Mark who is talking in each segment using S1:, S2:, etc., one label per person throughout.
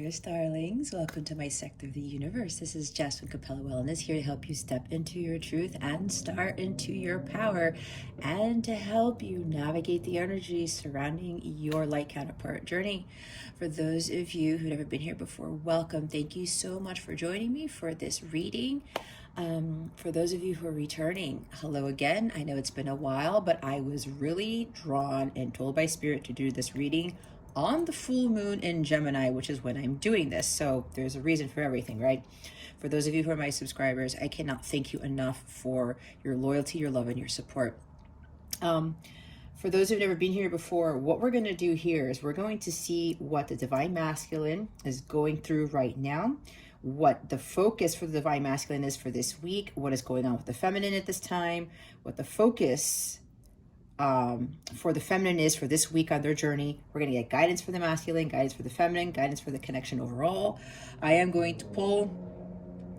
S1: dearest darlings. Welcome to my sector of the universe. This is Jasmine Capella Wellness, here to help you step into your truth and start into your power, and to help you navigate the energy surrounding your light counterpart journey. For those of you who've never been here before, welcome. Thank you so much for joining me for this reading. For those of you who are returning, hello again. I know it's been a while, but I was really drawn and told by Spirit to do this reading on the full moon in Gemini, which is when I'm doing this. So there's a reason for everything, right? For those of you who are my subscribers, I cannot thank you enough for your loyalty, your love, and your support. For those who've never been here before, what we're going to do here is we're going to see what the Divine Masculine is going through right now, what the focus for the Divine Masculine is for this week, what is going on with the Feminine at this time, what the focus for the Feminine is for this week on their journey. We're going to get guidance for the Masculine, guidance for the Feminine, guidance for the connection overall. I am going to pull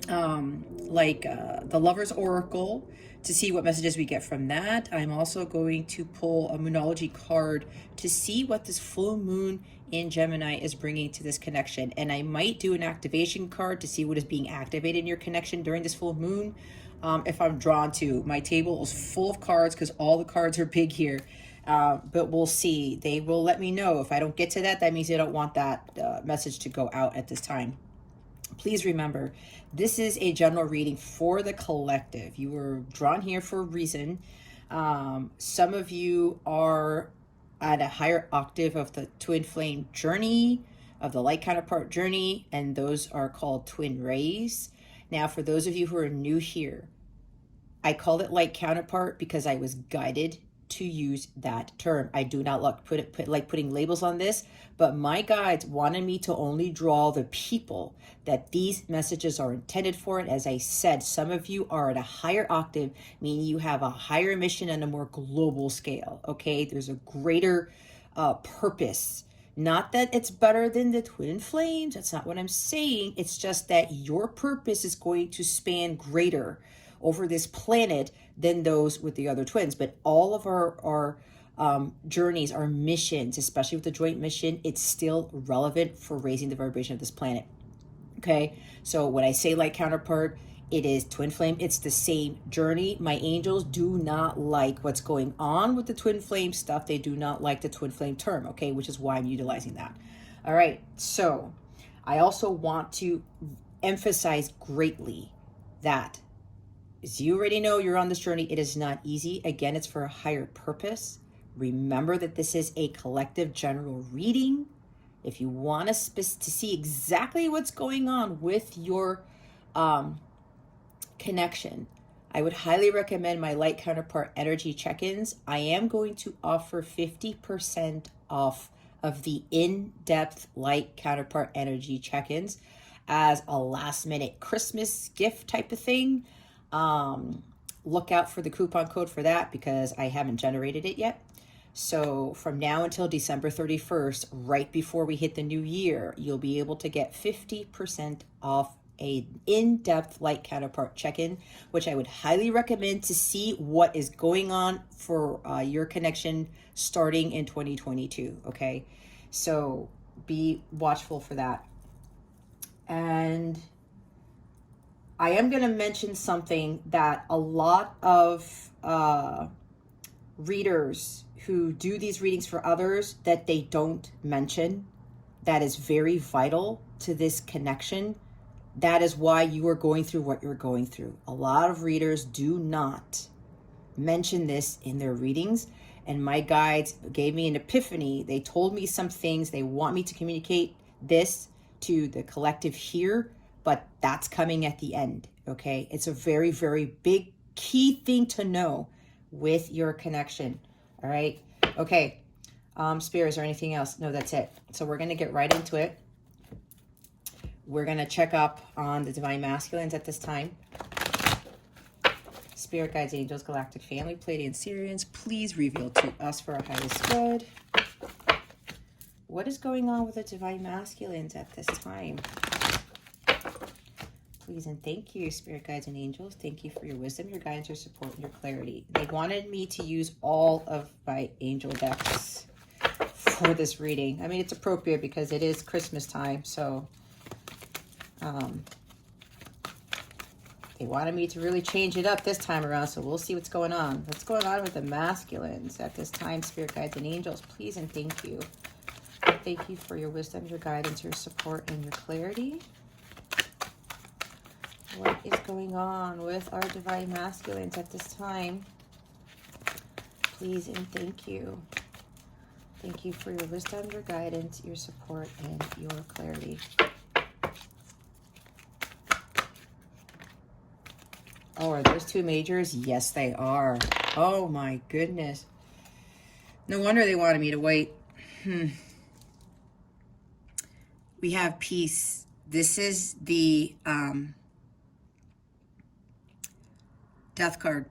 S1: the Lover's Oracle to see what messages we get from that. I'm also going to pull a Moonology card to see what this full moon in Gemini is bringing to this connection. And I might do an activation card to see what is being activated in your connection during this full moon. If I'm drawn to. My table is full of cards because all the cards are big here. But we'll see. They will let me know. If I don't get to that, that means they don't want that message to go out at this time. Please remember, this is a general reading for the collective. You were drawn here for a reason. Some of you are at a higher octave of the twin flame journey, of the light counterpart journey, and those are called twin rays. Now, for those of you who are new here, I call it light counterpart because I was guided to use that term. I do not like putting labels on this, but my guides wanted me to only draw the people that these messages are intended for. And as I said, some of you are at a higher octave, meaning you have a higher mission and a more global scale. Okay, there's a greater purpose. Not that it's better than the twin flames. That's not what I'm saying. It's just that your purpose is going to span greater over this planet than those with the other twins. But all of our journeys, our missions, especially with the joint mission, it's still relevant for raising the vibration of this planet. Okay, so when I say light counterpart, it is twin flame. It's the same journey. My angels do not like what's going on with the twin flame stuff. They do not like the twin flame term, okay, which is why I'm utilizing that. All right, so I also want to emphasize greatly that, as you already know, you're on this journey. It is not easy. Again, it's for a higher purpose. Remember that this is a collective general reading. If you want to see exactly what's going on with your connection, I would highly recommend my light counterpart energy check-ins. I am going to offer 50% off of the in-depth light counterpart energy check-ins as a last-minute Christmas gift type of thing. Look out for the coupon code for that because I haven't generated it yet. So from now until December 31st, right before we hit the new year, you'll be able to get 50% off a in-depth light counterpart check-in, which I would highly recommend to see what is going on for your connection starting in 2022. Okay, so be watchful for that. And I am going to mention something that a lot of readers who do these readings for others that they don't mention, that is very vital to this connection. That is why you are going through what you're going through. A lot of readers do not mention this in their readings, and my guides gave me an epiphany. They told me some things. They want me to communicate this to the collective here, but that's coming at the end, okay? It's a very, very big key thing to know with your connection, all right? Okay, Spirit, is there anything else? No, that's it. So we're going to get right into it. We're going to check up on the Divine Masculines at this time. Spirit guides, angels, galactic family, Pleiadian Sirians, please reveal to us for our highest good. What is going on with the Divine Masculines at this time? Please and thank you, Spirit guides and angels. Thank you for your wisdom, your guidance, your support, and your clarity. They wanted me to use all of my angel decks for this reading. I mean, it's appropriate because it is Christmas time, so Um, they wanted me to really change it up this time around, so we'll see what's going on. What's going on with the masculines at this time, spirit guides and angels? Please and thank you. Thank you for your wisdom, your guidance, your support, and your clarity. What is going on with our divine masculines at this time? Please and thank you. Thank you for your wisdom, your guidance, your support, and your clarity. Oh, are those two majors? Yes, they are. Oh my goodness. No wonder they wanted me to wait. We have peace. This is the death card.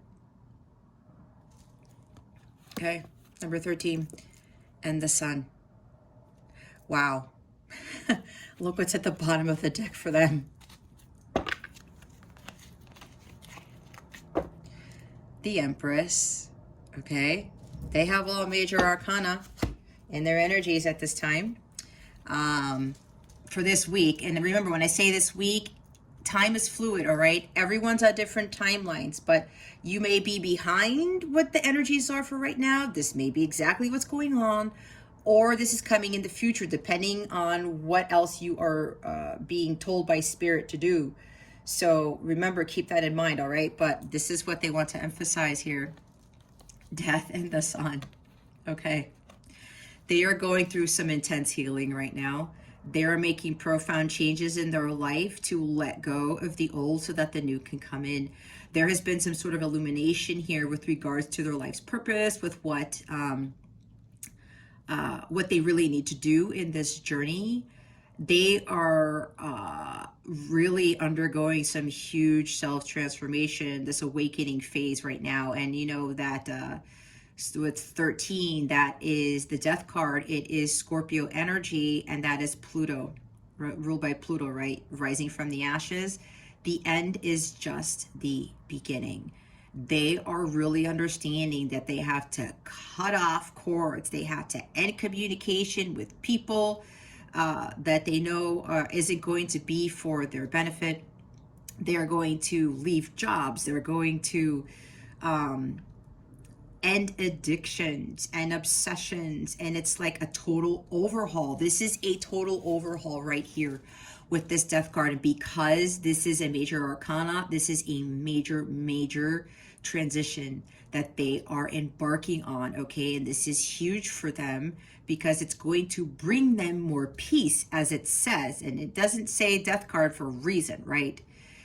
S1: Okay, number 13. And the sun. Wow. Look what's at the bottom of the deck for them. The Empress. Okay. They have all major arcana in their energies at this time. For this week. And remember, when I say this week, time is fluid, all right? Everyone's on different timelines, but you may be behind what the energies are for right now. This may be exactly what's going on, or this is coming in the future, depending on what else you are being told by spirit to do. So remember, keep that in mind, all right? But this is what they want to emphasize here. Death and the sun, okay? They are going through some intense healing right now. They are making profound changes in their life to let go of the old so that the new can come in. There has been some sort of illumination here with regards to their life's purpose, with what they really need to do in this journey. They are really undergoing some huge self-transformation, this awakening phase right now. And you know that with 13, that is the death card. It is Scorpio energy, and that is Pluto, ruled by Pluto, right? Rising from the ashes. The end is just the beginning. They are really understanding that they have to cut off cords. They have to end communication with people that they know isn't going to be for their benefit. They're going to leave jobs. They're going to end addictions and obsessions, and it's like a total overhaul. This is a total overhaul right here with this death card, and because this is a major arcana, this is a major transition that they are embarking on, okay? And this is huge for them because it's going to bring them more peace, as it says, and it doesn't say death card for a reason, right?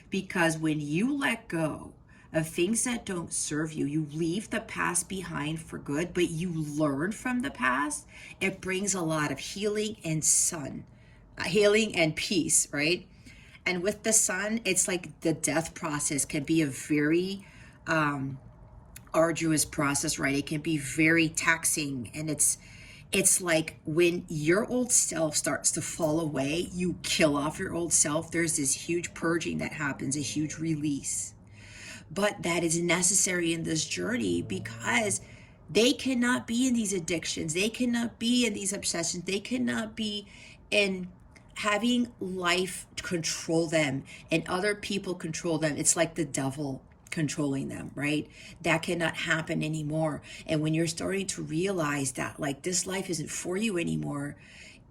S1: Because when you let go of things that don't serve you, you leave the past behind for good, but you learn from the past, it brings a lot of healing and healing and peace, right? And with the sun, it's like the death process can be a very arduous process, right? It can be very taxing, and it's like when your old self starts to fall away, you kill off your old self. There's this huge purging that happens, a huge release. But that is necessary in this journey because they cannot be in these addictions. They cannot be in these obsessions. They cannot be in having life control them and other people control them. It's like the devil controlling them, right? That cannot happen anymore. And when you're starting to realize that like this life isn't for you anymore,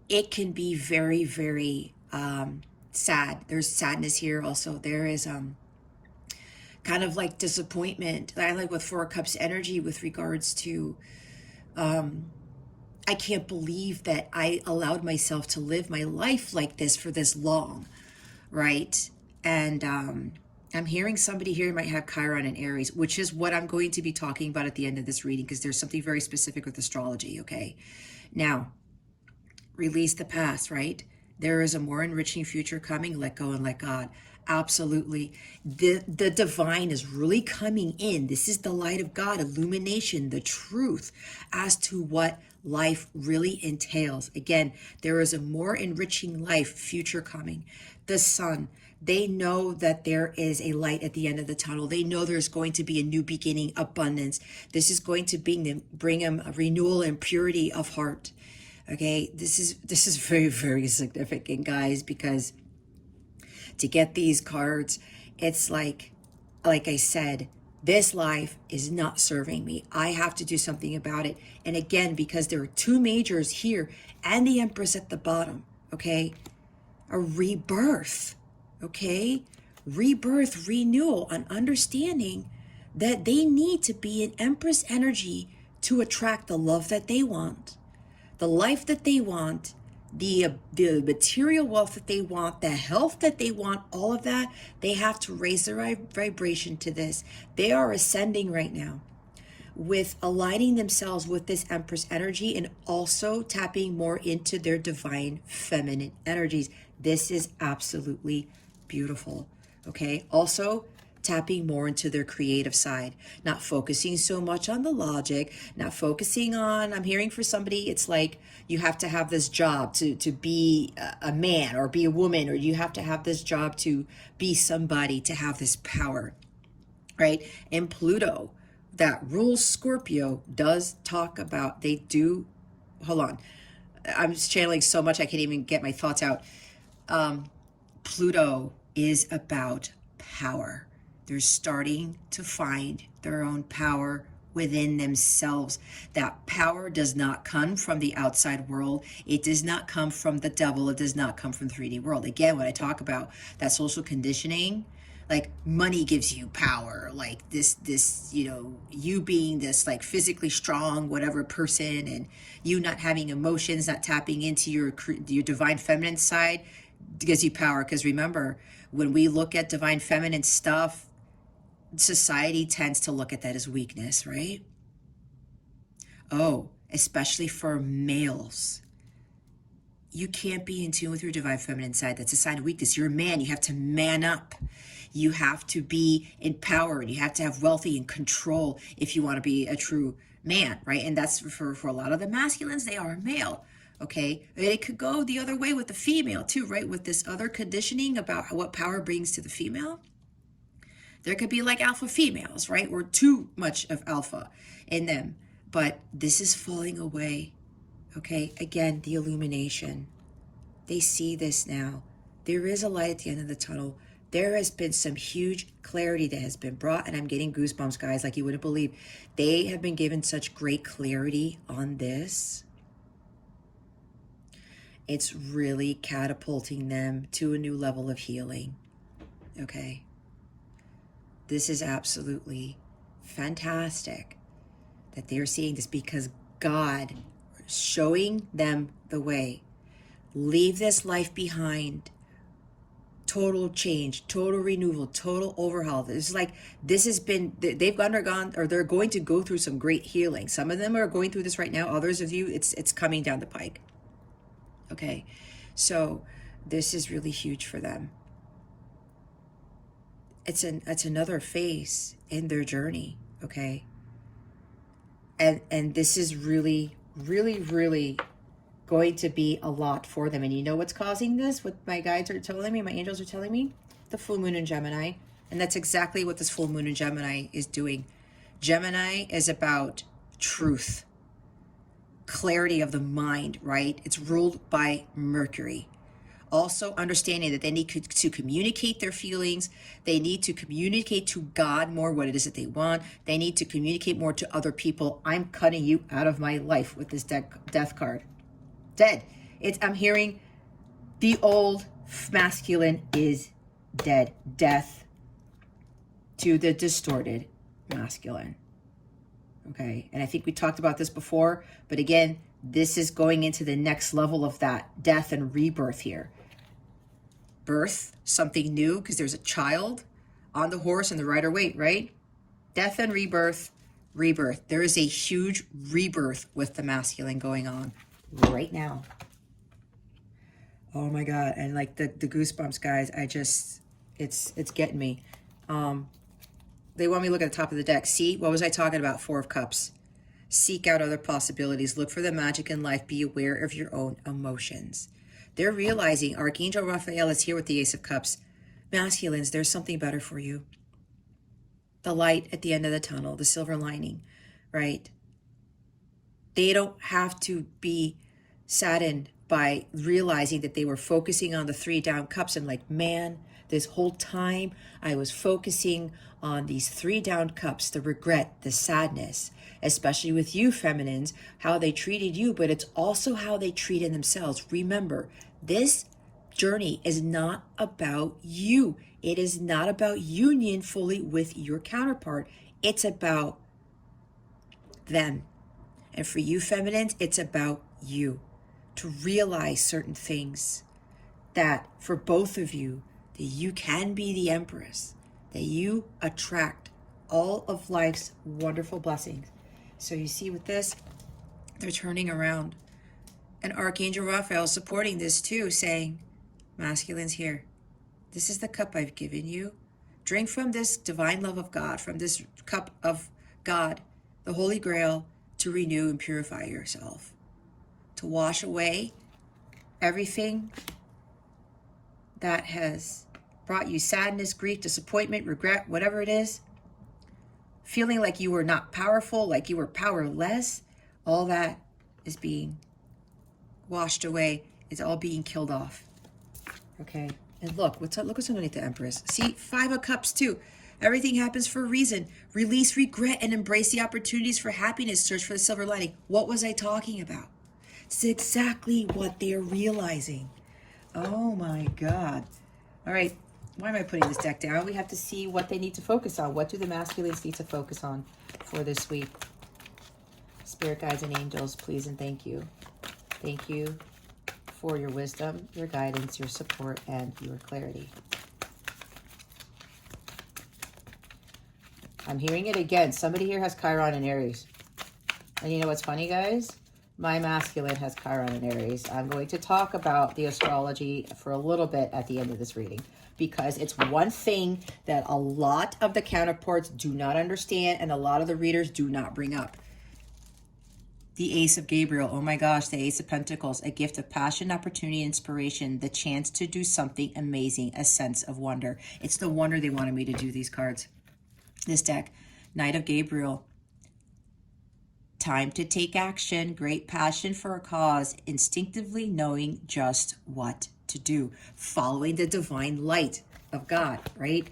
S1: it can be very, very sad. There's sadness here. Also, there is kind of like disappointment. I like with Four of Cups energy with regards to, I can't believe that I allowed myself to live my life like this for this long, right? And I'm hearing somebody here might have Chiron and Aries, which is what I'm going to be talking about at the end of this reading, because there's something very specific with astrology, okay? Now, release the past, right? There is a more enriching future coming. Let go and let God. Absolutely. The divine is really coming in. This is the light of God, illumination, the truth as to what life really entails. Again, there is a more enriching life future coming. The sun, they know that there is a light at the end of the tunnel. They know there's going to be a new beginning, abundance. This is going to bring them a renewal and purity of heart. Okay, this is very, very significant, guys, because to get these cards. It's like I said, this life is not serving me. I have to do something about it. And again, because there are two majors here and the Empress at the bottom, okay? A rebirth, okay? Rebirth, renewal, and understanding that they need to be in Empress energy to attract the love that they want, the life that they want, the material wealth that they want, the health that they want, all of that. They have to raise their vibration to this. They are ascending right now with aligning themselves with this Empress energy and also tapping more into their divine feminine energies. This is absolutely beautiful. Okay. Also, tapping more into their creative side, not focusing so much on the logic, not focusing on, I'm hearing for somebody, it's like you have to have this job to be a man or be a woman, or you have to have this job to be somebody, to have this power, right? And Pluto, that rules Scorpio, does talk about, they do, hold on, I'm channeling so much I can't even get my thoughts out. Pluto is about power. They're starting to find their own power within themselves. That power does not come from the outside world. It does not come from the devil. It does not come from the 3D world. Again, when I talk about that social conditioning, like money gives you power, like this, you being this like physically strong, whatever person, and you not having emotions, not tapping into your divine feminine side gives you power. Because remember, when we look at divine feminine stuff, society tends to look at that as weakness, right? Oh, especially for males. You can't be in tune with your divine feminine side. That's a sign of weakness. You're a man. You have to man up. You have to be empowered. You have to have wealthy and control if you want to be a true man, right? And that's for a lot of the masculines, they are male. Okay, it could go the other way with the female too, right? With this other conditioning about what power brings to the female. There could be like alpha females, right? Or too much of alpha in them. But this is falling away. Okay, again, the illumination. They see this now. There is a light at the end of the tunnel. There has been some huge clarity that has been brought, and I'm getting goosebumps, guys, like you wouldn't believe. They have been given such great clarity on this. It's really catapulting them to a new level of healing. Okay. This is absolutely fantastic that they're seeing this, because God is showing them the way. Leave this life behind. Total change, total renewal, total overhaul. It's like this has been, they've undergone, or they're going to go through some great healing. Some of them are going through this right now. Others of you, it's coming down the pike. Okay, so this is really huge for them. It's another phase in their journey. Okay, and this is really, really, really going to be a lot for them. And you know what's causing this? What my guides are telling me, my angels are telling me? The full moon in Gemini. And that's exactly what this full moon in Gemini is doing. Gemini is about truth, clarity of the mind, right? It's ruled by Mercury. Also understanding that they need to communicate their feelings. They need to communicate to God more what it is that they want. They need to communicate more to other people. I'm cutting you out of my life with this death card. Dead. I'm hearing the old masculine is dead. Death to the distorted masculine. Okay. And I think we talked about this before, but again, this is going into the next level of that death and rebirth here. Birth, something new, because there's a child on the horse and the rider wait, right? Death and rebirth, rebirth. There is a huge rebirth with the masculine going on right now. Oh my God. And like the goosebumps, guys, it's getting me. They want me to look at the top of the deck. See, what was I talking about? 4 of Cups. Seek out other possibilities. Look for the magic in life. Be aware of your own emotions. They're realizing Archangel Raphael is here with the Ace of Cups. Masculines, there's something better for you. The light at the end of the tunnel, the silver lining, right? They don't have to be saddened by realizing that they were focusing on the 3 down cups and like, man, This whole time, I was focusing on these 3 down cups, the regret, the sadness, especially with you feminines, how they treated you, but it's also how they treated themselves. Remember, this journey is not about you. It is not about union fully with your counterpart. It's about them. And for you feminines, it's about you to realize certain things, that for both of you, that you can be the empress, that you attract all of life's wonderful blessings. So you see with this, they're turning around. And Archangel Raphael is supporting this too, saying, masculines here, this is the cup I've given you. Drink from this divine love of God, from this cup of God, the Holy Grail, to renew and purify yourself, to wash away everything that has brought you sadness, grief, disappointment, regret, whatever it is, feeling like you were not powerful, like you were powerless. All that is being washed away. It's all being killed off. Okay. And look what's underneath the Empress. See, 5 of Cups too. Everything happens for a reason. Release regret and embrace the opportunities for happiness. Search for the silver lining. What was I talking about? It's exactly what they're realizing. Oh my God. All right. Why am I putting this deck down? We have to see what they need to focus on. What do the masculines need to focus on for this week? Spirit guides and angels, please and thank you. Thank you for your wisdom, your guidance, your support, and your clarity. I'm hearing it again. Somebody here has Chiron and Aries. And you know what's funny, guys? My masculine has Chiron and Aries. I'm going to talk about the astrology for a little bit at the end of this reading, because it's one thing that a lot of the counterparts do not understand and a lot of the readers do not bring up. The Ace of Gabriel, oh my gosh, the Ace of Pentacles, a gift of passion, opportunity, inspiration, the chance to do something amazing, a sense of wonder. It's no wonder they wanted me to do these cards. This deck, Knight of Gabriel, time to take action, great passion for a cause, instinctively knowing just what to do, following the divine light of God, right?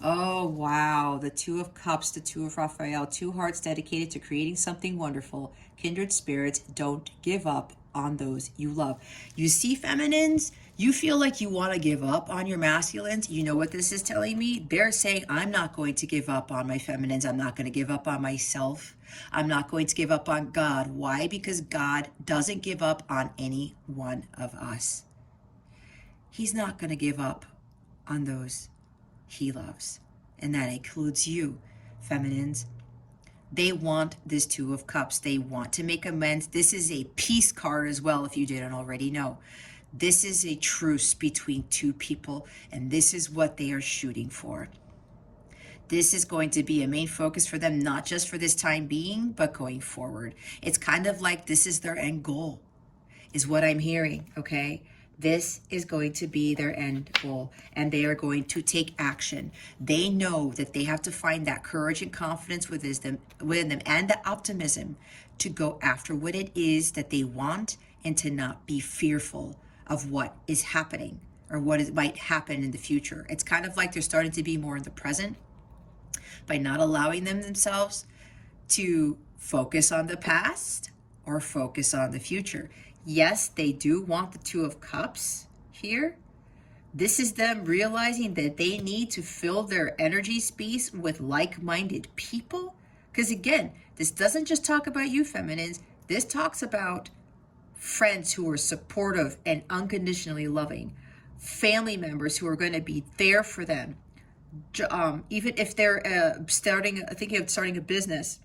S1: Oh, wow. The 2 of Cups, the 2 of Raphael, 2 hearts dedicated to creating something wonderful. Kindred spirits, don't give up on those you love. You see, feminines, you feel like you want to give up on your masculines. You know what this is telling me? They're saying, I'm not going to give up on my feminines. I'm not going to give up on myself. I'm not going to give up on God. Why? Because God doesn't give up on any one of us. He's not going to give up on those he loves. And that includes you, feminines. They want this 2 of Cups. They want to make amends. This is a peace card as well, if you didn't already know. This is a truce between 2 people, and this is what they are shooting for. This is going to be a main focus for them, not just for this time being, but going forward. It's kind of like this is their end goal, is what I'm hearing, okay? This is going to be their end goal, and they are going to take action. They know that they have to find that courage and confidence within them and the optimism to go after what it is that they want and to not be fearful of what is happening or what might happen in the future. It's kind of like they're starting to be more in the present by not allowing themselves to focus on the past or focus on the future. Yes, they do want the 2 of Cups here. This is them realizing that they need to fill their energy space with like-minded people. Because again, this doesn't just talk about you feminines. This talks about friends who are supportive and unconditionally loving. Family members who are going to be there for them. Even if they're thinking of starting a business,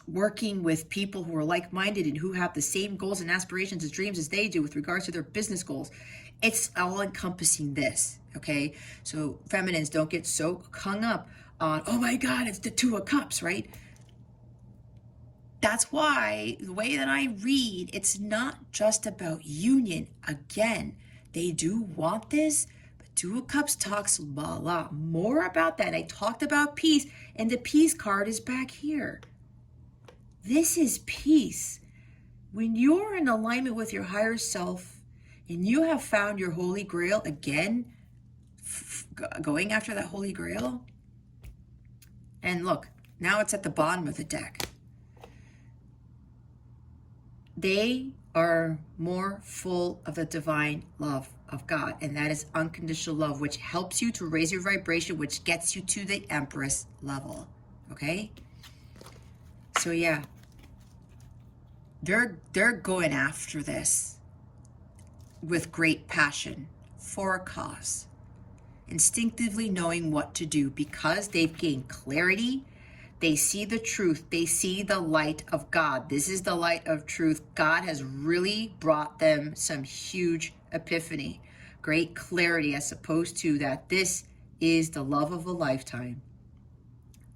S1: working with people who are like-minded and who have the same goals and aspirations and dreams as they do with regards to their business goals. It's all encompassing this, okay? So feminines, don't get so hung up on, oh my God, it's the 2 of Cups, right? That's why the way that I read, it's not just about union. Again, they do want this, but 2 of Cups talks a lot more about that. I talked about peace, and the peace card is back here. This is peace. When you're in alignment with your higher self and you have found your holy grail, again, going after that Holy Grail. And look, now it's at the bottom of the deck. They are more full of the divine love of God, and that is unconditional love, which helps you to raise your vibration, which gets you to the Empress level. Okay? So yeah, they're going after this with great passion for a cause, instinctively knowing what to do because they've gained clarity. They see the truth. They see the light of God. This is the light of truth. God has really brought them some huge epiphany, great clarity, as opposed to that this is the love of a lifetime.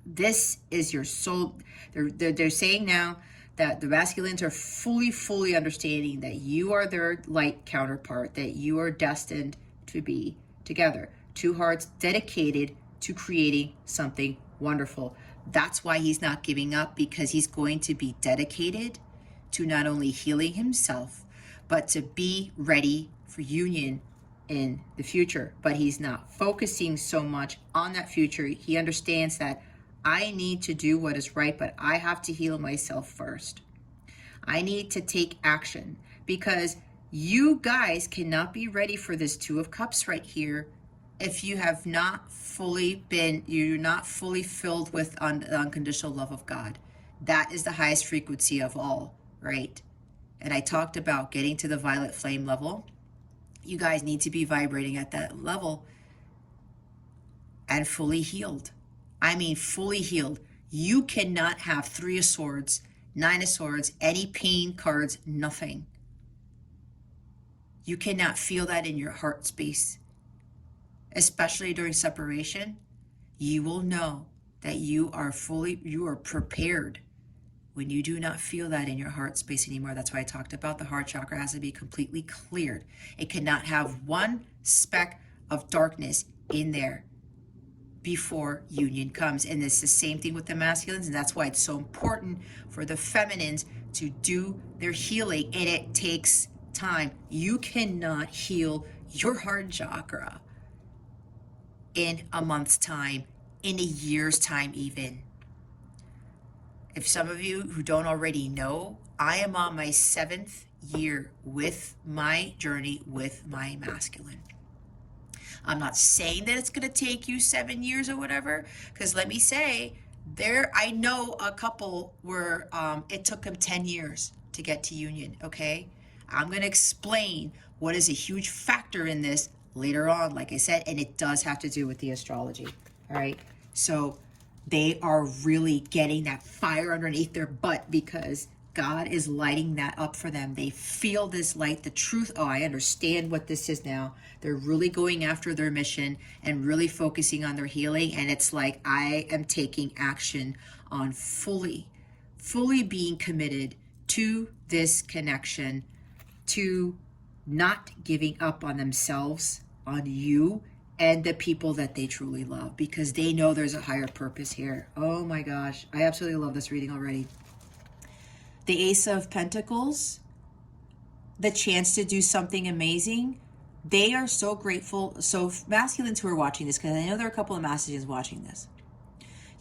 S1: This is your soul. They're saying now that the masculines are fully understanding that you are their light counterpart, that you are destined to be together. Two hearts dedicated to creating something wonderful. That's why he's not giving up, because he's going to be dedicated to not only healing himself, but to be ready for union in the future. But he's not focusing so much on that future. He understands that I need to do what is right, but I have to heal myself first. I need to take action, because you guys cannot be ready for this Two of Cups right here if you have not fully been, you're not fully filled with the unconditional love of God. That is the highest frequency of all, right? And I talked about getting to the violet flame level. You guys need to be vibrating at that level and fully healed. I mean, fully healed. You cannot have Three of Swords, Nine of Swords, any pain cards, nothing. You cannot feel that in your heart space. Especially during separation, you will know that you are prepared when you do not feel that in your heart space anymore. That's why I talked about the heart chakra has to be completely cleared. It cannot have one speck of darkness in there before union comes. And it's the same thing with the masculines, and that's why it's so important for the feminines to do their healing, and it takes time. You cannot heal your heart chakra in a month's time, in a year's time even. If some of you who don't already know, I am on my 7th year with my journey with my masculine. I'm not saying that it's going to take you 7 years or whatever, because let me say, I know a couple where it took them 10 years to get to union, okay? I'm going to explain what is a huge factor in this later on, like I said, and it does have to do with the astrology, all right? So they are really getting that fire underneath their butt because God is lighting that up for them. They feel this light, the truth. Oh, I understand what this is now. They're really going after their mission and really focusing on their healing. And it's like, I am taking action on fully being committed to this connection, to not giving up on themselves, on you, and the people that they truly love, because they know there's a higher purpose here. Oh my gosh, I absolutely love this reading already. The Ace of Pentacles, the chance to do something amazing. They are so grateful. So masculines who are watching this, because I know there are a couple of masculines watching this,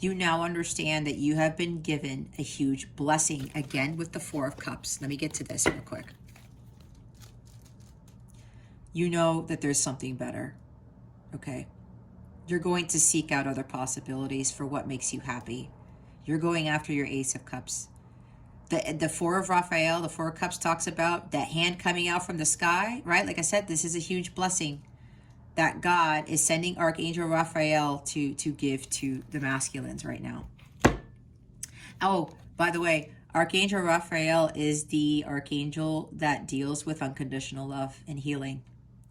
S1: you now understand that you have been given a huge blessing, again with the Four of Cups. Let me get to this real quick. You know that there's something better, okay? You're going to seek out other possibilities for what makes you happy. You're going after your Ace of Cups. The Four of Raphael, the Four of Cups talks about that hand coming out from the sky, right? Like I said, this is a huge blessing that God is sending Archangel Raphael to give to the masculines right now. Oh, by the way, Archangel Raphael is the archangel that deals with unconditional love and healing.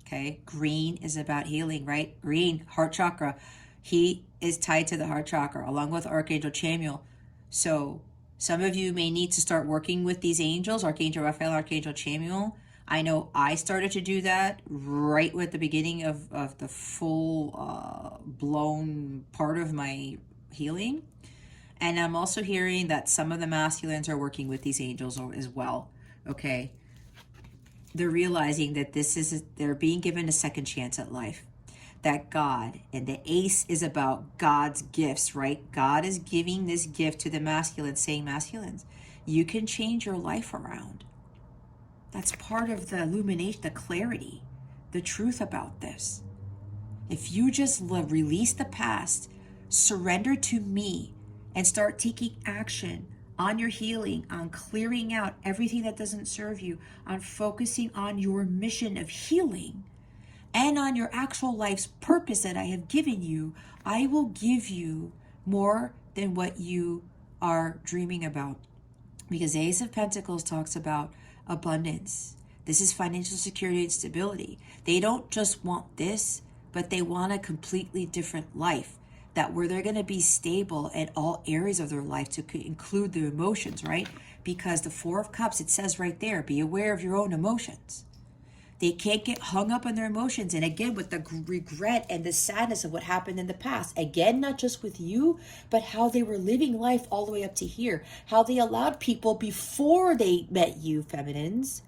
S1: Okay, green is about healing, right? Green, heart chakra. He is tied to the heart chakra along with Archangel Chamuel. So some of you may need to start working with these angels, Archangel Raphael, Archangel Chamuel. I know I started to do that right at the beginning of the full blown part of my healing. And I'm also hearing that some of the masculines are working with these angels as well, okay? They're realizing that they're being given a second chance at life. that God, and the ace is about God's gifts, right? God is giving this gift to the masculine, saying, masculines, you can change your life around. That's part of the illumination, the clarity, the truth about this. If you just release the past, surrender to me, and start taking action on your healing, on clearing out everything that doesn't serve you, on focusing on your mission of healing, and on your actual life's purpose that I have given you, I will give you more than what you are dreaming about. Because the Ace of Pentacles talks about abundance. This is financial security and stability. They don't just want this, but they want a completely different life, that where they're going to be stable in all areas of their life, to include the emotions, right? Because the Four of Cups, it says right there, be aware of your own emotions. They can't get hung up on their emotions. And again, with the regret and the sadness of what happened in the past. Again, not just with you, but how they were living life all the way up to here. How they allowed people before they met you, feminines,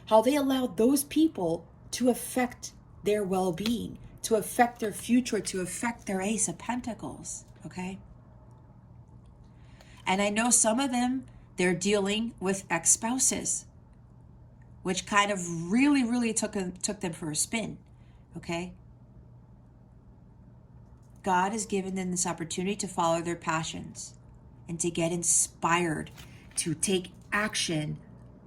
S1: how they allowed those people to affect their well-being, to affect their future, to affect their Ace of Pentacles, okay? And I know some of them, they're dealing with ex-spouses, which kind of really took them for a spin, okay? God has given them this opportunity to follow their passions and to get inspired, to take action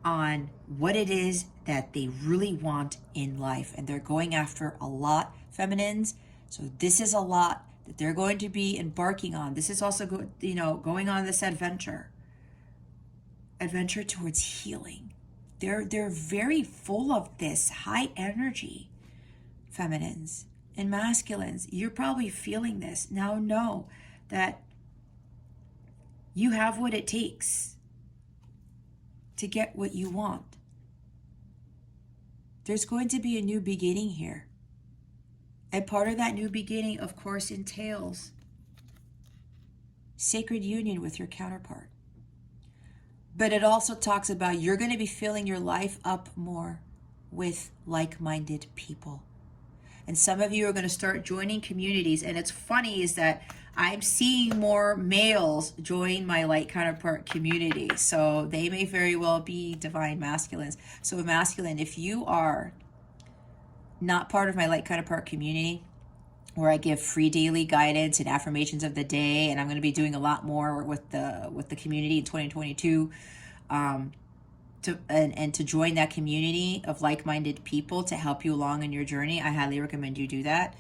S1: on what it is that they really want in life. And they're going after a lot, feminines. So this is a lot that they're going to be embarking on. This is also going on this adventure towards healing. They're very full of this high energy, feminines and masculines. You're probably feeling this. Now know that you have what it takes to get what you want. There's going to be a new beginning here. And part of that new beginning, of course, entails sacred union with your counterpart. But it also talks about you're going to be filling your life up more with like-minded people. And some of you are going to start joining communities. And it's funny is that I'm seeing more males join my light counterpart community. So they may very well be divine masculines. So masculine, if you are not part of my light counterpart community, where I give free daily guidance and affirmations of the day, and I'm going to be doing a lot more with the community in 2022, to join that community of like-minded people to help you along in your journey. I highly recommend you do that.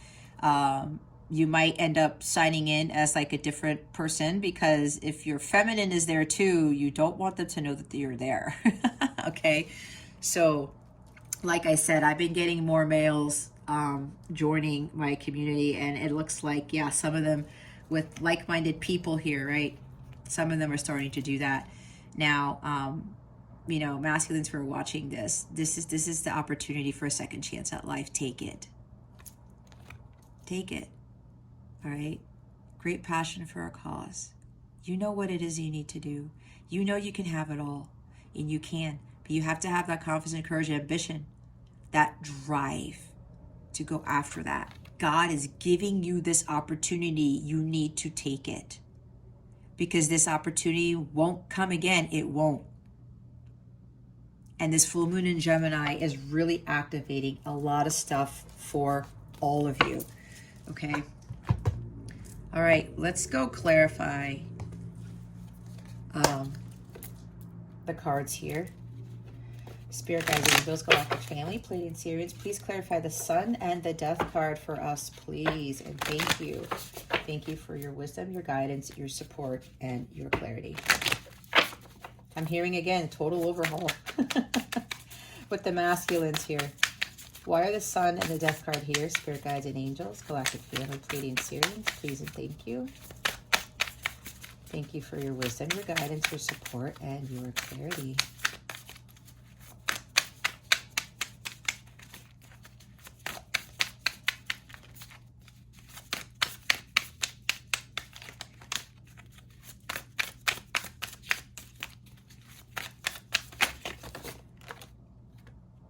S1: You might end up signing in as like a different person, because if your feminine is there too, you don't want them to know that you're there. Okay, so like I said, I've been getting more males joining my community, and it looks like, yeah, some of them with like-minded people here, right? Some of them are starting to do that now. Masculines who are watching this is the opportunity for a second chance at life. Take it. All right. Great passion for a cause. You know what it is you need to do. You know you can have it all, and you can, but you have to have that confidence and courage and ambition, that drive to go after that. God is giving you this opportunity. You need to take it, because this opportunity won't come again. It won't. And this full moon in Gemini is really activating a lot of stuff for all of you. Okay. All right, let's go clarify the cards here. Spirit guides, angels, galactic family, Pleiadian Sirians, please clarify the Sun and the Death card for us, please. And thank you. Thank you for your wisdom, your guidance, your support, and your clarity. I'm hearing again, total overhaul with the masculines here. Why are the Sun and the Death card here? Spirit guides and angels, galactic family, Pleiadian Sirians, please and thank you. Thank you for your wisdom, your guidance, your support, and your clarity.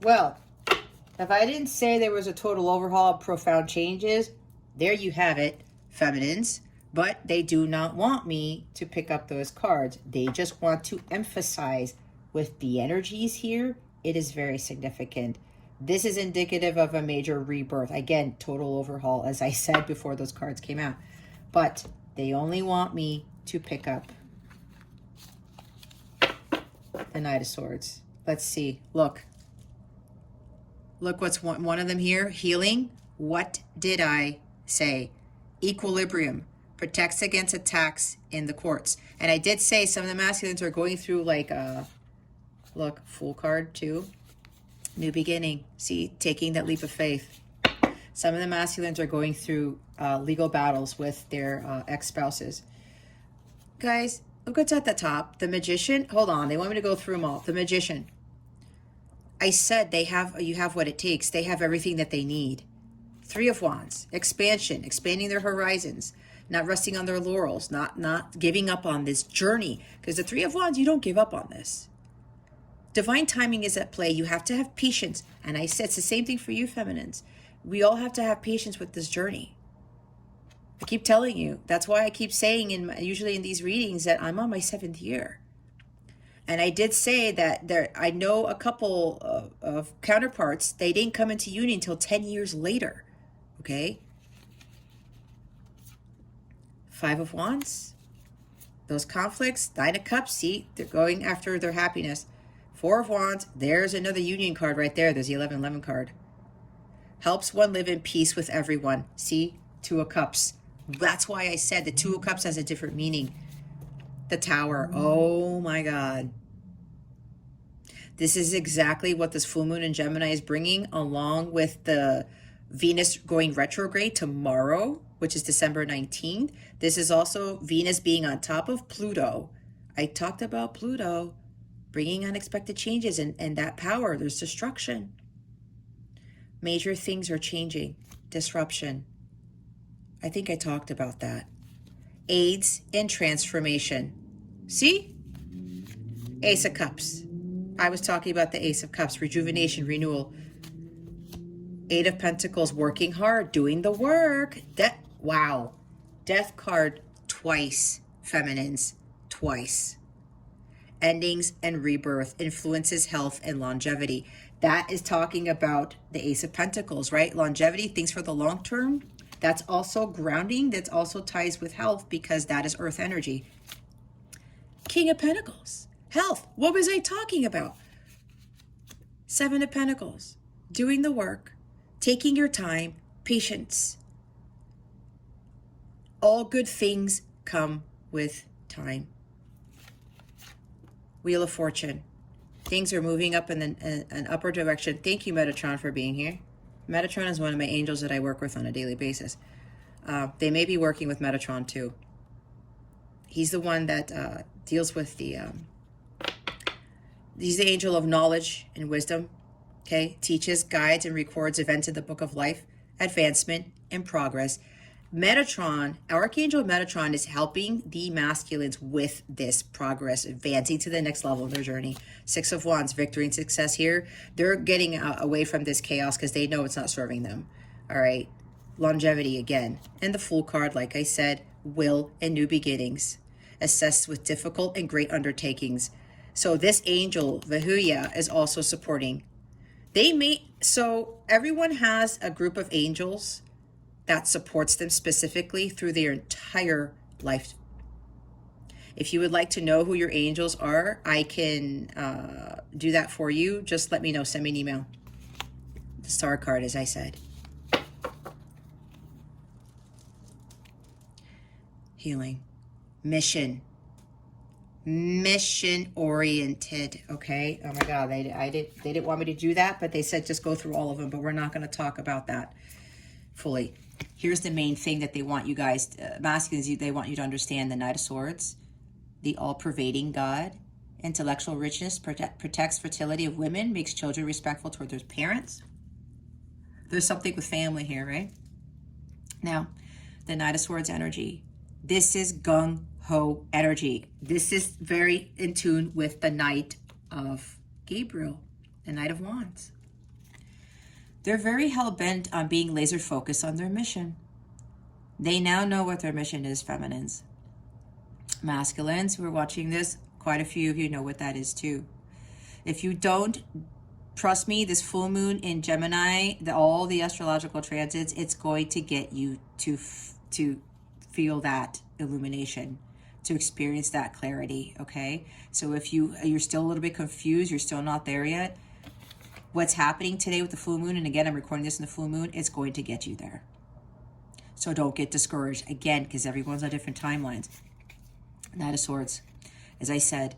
S1: Well, if I didn't say there was a total overhaul of profound changes, there you have it, feminines. But they do not want me to pick up those cards. They just want to emphasize with the energies here, it is very significant. This is indicative of a major rebirth. Again, total overhaul, as I said before those cards came out. But they only want me to pick up the Knight of Swords. Let's see. Look. Look what's one of them here. Healing. What did I say? Equilibrium. Protects against attacks in the courts. And I did say some of the masculines are going through like look, Fool card too. New beginning. See, taking that leap of faith. Some of the masculines are going through legal battles with their ex-spouses. Guys, look what's at the top. The Magician. Hold on. They want me to go through them all. The Magician. I said you have what it takes. They have everything that they need. Three of Wands. Expansion. Expanding their horizons. Not resting on their laurels. Not giving up on this journey. Because the Three of Wands, you don't give up on this. Divine timing is at play. You have to have patience. And I said it's the same thing for you, feminines. We all have to have patience with this journey. I keep telling you. That's why I keep saying usually in these readings that I'm on my 7th year. And I did say that I know a couple of counterparts, they didn't come into union until 10 years later. Okay? 5 of Wands. Those conflicts. 9 of Cups. See, they're going after their happiness. 4 of Wands. There's another union card right there. There's the 11-11 card. Helps one live in peace with everyone. See? 2 of Cups. That's why I said the 2 of Cups has a different meaning. The Tower. Oh my God. This is exactly what this full moon in Gemini is bringing, along with the Venus going retrograde tomorrow, which is December 19th. This is also Venus being on top of Pluto. I talked about Pluto bringing unexpected changes and that power. There's destruction. Major things are changing. Disruption. I think I talked about that. Aids in transformation. See? Ace of Cups. I was talking about the Ace of Cups. Rejuvenation, renewal. 8 of Pentacles, working hard, doing the work. Wow. Death card twice, feminines. Twice. Endings and rebirth, influences health and longevity. That is talking about the Ace of Pentacles, right? Longevity, things for the long term. That's also grounding. That's also ties with health because that is earth energy. King of Pentacles. Health. What was I talking about? 7 of Pentacles. Doing the work. Taking your time. Patience. All good things come with time. Wheel of Fortune. Things are moving up in an upward direction. Thank you, Metatron, for being here. Metatron is one of my angels that I work with on a daily basis. They may be working with Metatron too. He's the one that deals with he's the angel of knowledge and wisdom. Okay, teaches, guides, and records events in the book of life, advancement, and progress. Metatron, Archangel Metatron, is helping the masculines with this progress, advancing to the next level of their journey. 6 of Wands, victory and success here. They're getting away from this chaos because they know it's not serving them. All right. Longevity again. And the Fool card, like I said, will and new beginnings. Assessed with difficult and great undertakings. So this angel, Vahuya, is also supporting. So everyone has a group of angels that supports them specifically through their entire life. If you would like to know who your angels are, I can do that for you. Just let me know. Send me an email. The Star card, as I said. Healing. Mission. Mission oriented. Okay. Oh my God. They didn't want me to do that, but they said just go through all of them. But we're not going to talk about that fully. Here's the main thing that they want you guys, masculines, they want you to understand: the Knight of Swords, the all-pervading God, intellectual richness, protects fertility of women, makes children respectful toward their parents. There's something with family here, right? Now, the Knight of Swords energy. This is gung-ho energy. This is very in tune with the Knight of Gabriel, the Knight of Wands. They're very hell-bent on being laser-focused on their mission. They now know what their mission is, feminines. Masculines who are watching this, quite a few of you know what that is too. If you don't, trust me, this full moon in Gemini, all the astrological transits, it's going to get you to feel that illumination, to experience that clarity, okay? So if you're still a little bit confused, you're still not there yet, what's happening today with the full moon, and again, I'm recording this in the full moon, it's going to get you there. So don't get discouraged, again, because everyone's on different timelines. Knight of Swords, as I said,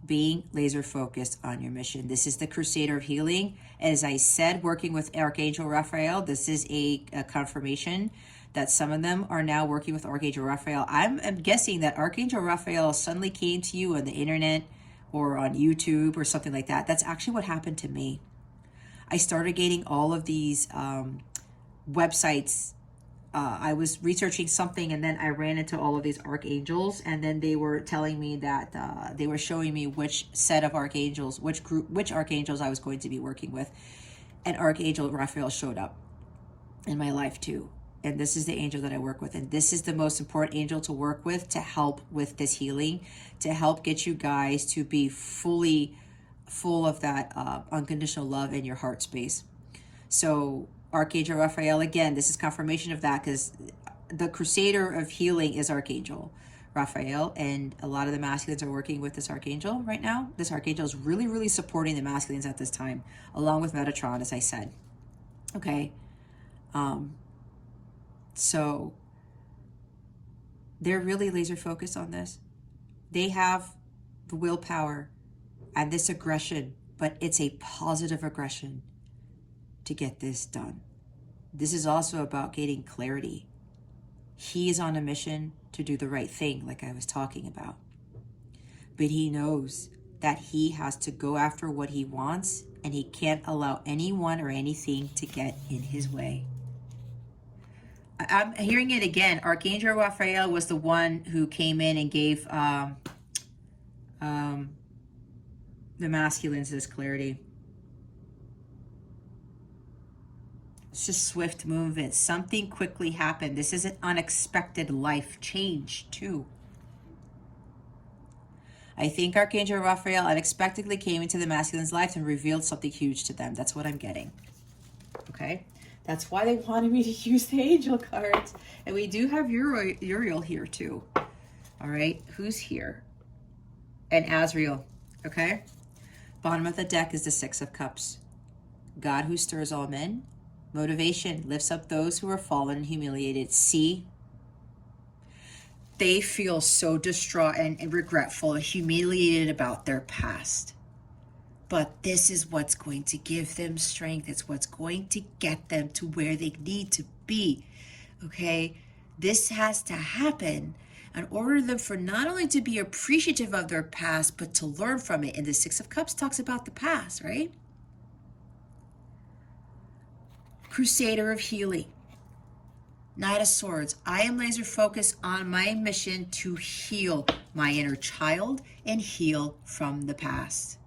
S1: being laser focused on your mission. This is the Crusader of Healing. As I said, working with Archangel Raphael, this is a confirmation that some of them are now working with Archangel Raphael. I'm guessing that Archangel Raphael suddenly came to you on the internet or on YouTube or something like that. That's actually what happened to me. I started getting all of these websites. I was researching something, and then I ran into all of these archangels, and then they were telling me that they were showing me which set of archangels, which archangels I was going to be working with, and Archangel Raphael showed up in my life too. And this is the angel that I work with, and this is the most important angel to work with to help with this healing, to help get you guys to be fully full of that unconditional love in your heart space. So Archangel Raphael, again, this is confirmation of that, because the Crusader of Healing is Archangel Raphael, and a lot of the masculines are working with this archangel right now. This archangel is really, really supporting the masculines at this time, along with Metatron, as I said. Okay. So they're really laser focused on this. They have the willpower and this aggression, but it's a positive aggression to get this done. This is also about getting clarity. He is on a mission to do the right thing, like I was talking about. But he knows that he has to go after what he wants, and he can't allow anyone or anything to get in his way. I'm hearing it again. Archangel Raphael was the one who came in and gave the masculines this clarity. It's just swift movement. Something quickly happened. This is an unexpected life change too. I think Archangel Raphael unexpectedly came into the masculine's life and revealed something huge to them. That's what I'm getting. Okay? That's why they wanted me to use the angel cards. And we do have Uriel here too. All right? Who's here? And Azrael. Okay? Bottom of the deck is the Six of Cups. God who stirs all men. Motivation lifts up those who are fallen and humiliated. See? They feel so distraught and regretful and humiliated about their past. But this is what's going to give them strength. It's what's going to get them to where they need to be. Okay? This has to happen in order for not only to be appreciative of their past, but to learn from it. And the Six of Cups talks about the past, right? Crusader of Healing. Knight of Swords. I am laser focused on my mission to heal my inner child and heal from the past.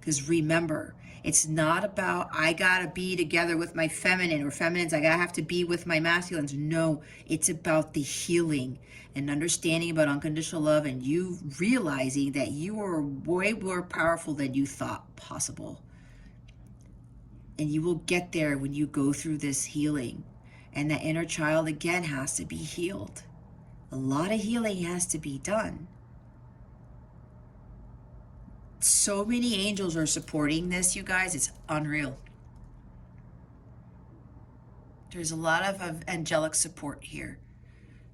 S1: Because remember, it's not about I gotta be together with my feminine, or feminines, I gotta have to be with my masculines. No, it's about the healing and understanding about unconditional love, and you realizing that you are way more powerful than you thought possible. And you will get there when you go through this healing. And that inner child, again, has to be healed. A lot of healing has to be done. So many angels are supporting this, you guys. It's unreal. There's a lot of angelic support here.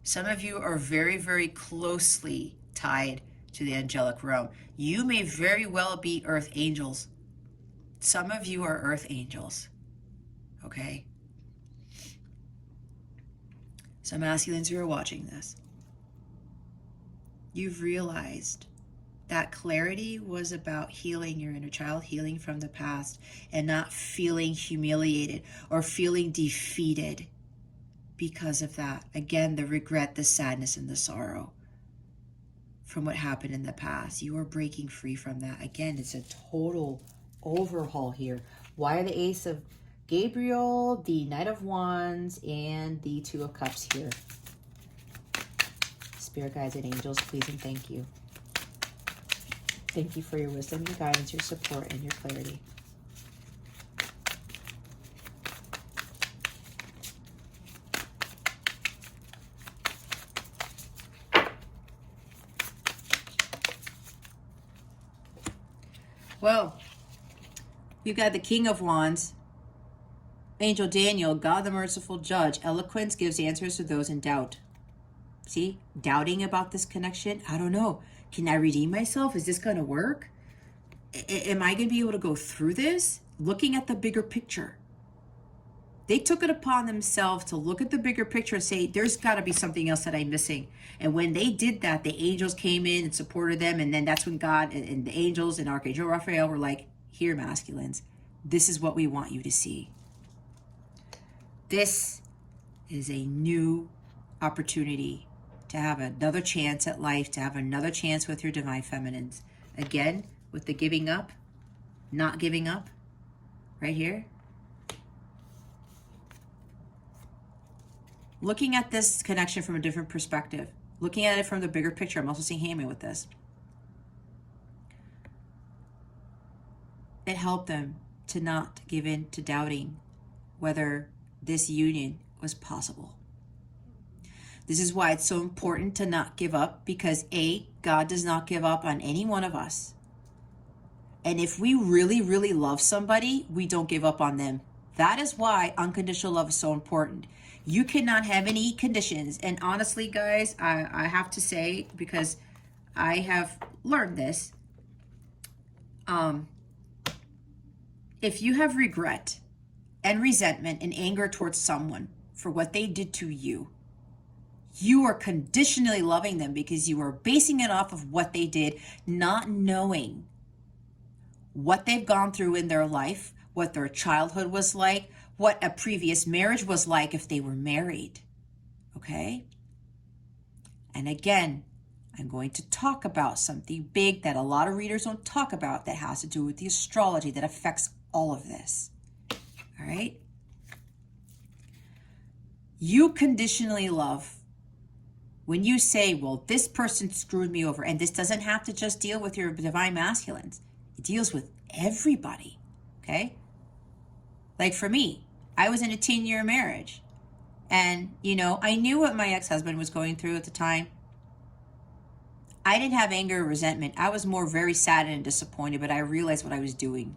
S1: Some of you are very, very closely tied to the angelic realm. You may very well be earth angels. Some of you are earth angels. Okay? Some masculines who are watching this, you've realized that clarity was about healing your inner child, healing from the past, and not feeling humiliated or feeling defeated because of that. Again, the regret, the sadness, and the sorrow from what happened in the past. You are breaking free from that. Again, it's a total overhaul here. Why are the Ace of Gabriel, the Knight of Wands, and the Two of Cups here? Spirit guides and angels, please and thank you. Thank you for your wisdom, your guidance, your support, and your clarity. Well, we've got the King of Wands, Angel Daniel, God the merciful judge. Eloquence gives answers to those in doubt. See, doubting about this connection. I don't know. Can I redeem myself? Is this going to work? Am I going to be able to go through this? Looking at the bigger picture. They took it upon themselves to look at the bigger picture and say, there's got to be something else that I'm missing. And when they did that, the angels came in and supported them. And then that's when God and the angels and Archangel Raphael were like, here, masculines, this is what we want you to see. This is a new opportunity to have another chance at life, to have another chance with your divine feminines. Again, with the giving up, not giving up, right here. Looking at this connection from a different perspective, looking at it from the bigger picture. I'm also seeing Haman with this. It helped them to not give in to doubting whether this union was possible. This is why it's so important to not give up, because A, God does not give up on any one of us. And if we really, really love somebody, we don't give up on them. That is why unconditional love is so important. You cannot have any conditions. And honestly, guys, I have to say, because I have learned this, if you have regret and resentment and anger towards someone for what they did to you, you are conditionally loving them because you are basing it off of what they did, not knowing what they've gone through in their life, what their childhood was like, what a previous marriage was like if they were married. Okay? And again, I'm going to talk about something big that a lot of readers don't talk about that has to do with the astrology that affects all of this. All right? You conditionally love when you say, well, this person screwed me over, and this doesn't have to just deal with your divine masculines. It deals with everybody, okay? Like for me, I was in a 10-year marriage, and, you know, I knew what my ex-husband was going through at the time. I didn't have anger or resentment. I was more very sad and disappointed, but I realized what I was doing.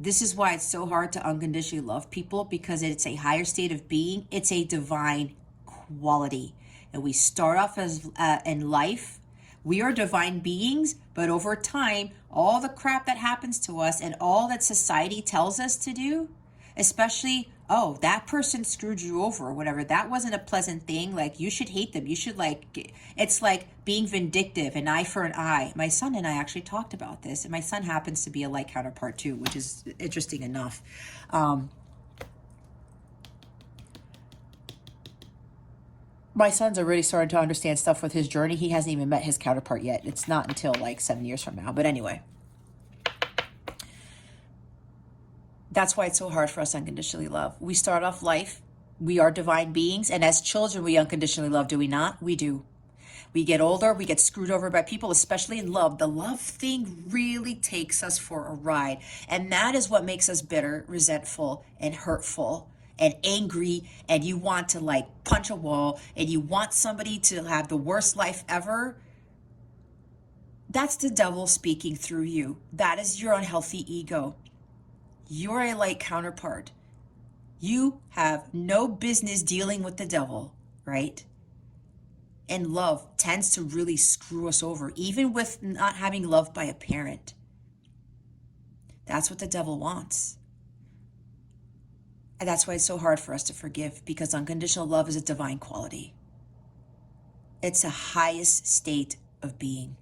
S1: This is why it's so hard to unconditionally love people, because it's a higher state of being. It's a divine quality. And we start off as in life, we are divine beings, but over time, all the crap that happens to us and all that society tells us to do, especially, oh, that person screwed you over or whatever, that wasn't a pleasant thing, like you should hate them, you should like, it's like being vindictive, an eye for an eye. My son and I actually talked about this, and my son happens to be a light counterpart too, which is interesting enough. My son's already starting to understand stuff with his journey. He hasn't even met his counterpart yet. It's not until like 7 years from now. But anyway, that's why it's so hard for us to unconditionally love. We start off life, we are divine beings, and as children, we unconditionally love, do we not? We do. We get older, we get screwed over by people, especially in love. The love thing really takes us for a ride. And that is what makes us bitter, resentful, and hurtful, and angry, and you want to like punch a wall, and you want somebody to have the worst life ever. That's the devil speaking through you. That is your unhealthy ego. You're a light counterpart. You have no business dealing with the devil, right? And love tends to really screw us over, even with not having love by a parent. That's what the devil wants. And that's why it's so hard for us to forgive, because unconditional love is a divine quality. It's the highest state of being.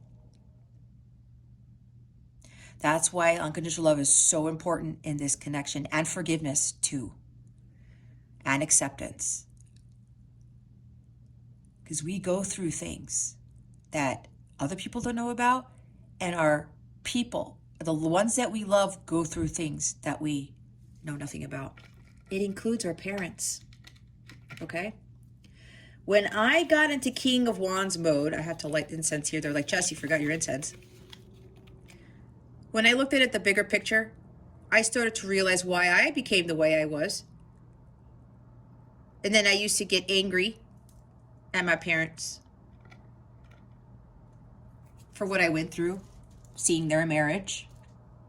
S1: That's why unconditional love is so important in this connection, and forgiveness too, and acceptance. Because we go through things that other people don't know about, and our people, the ones that we love, go through things that we know nothing about. It includes our parents. Okay? When I got into King of Wands mode, I have to light incense here. They're like, Jess, you forgot your incense. When I looked at it, the bigger picture, I started to realize why I became the way I was. And then I used to get angry at my parents for what I went through, seeing their marriage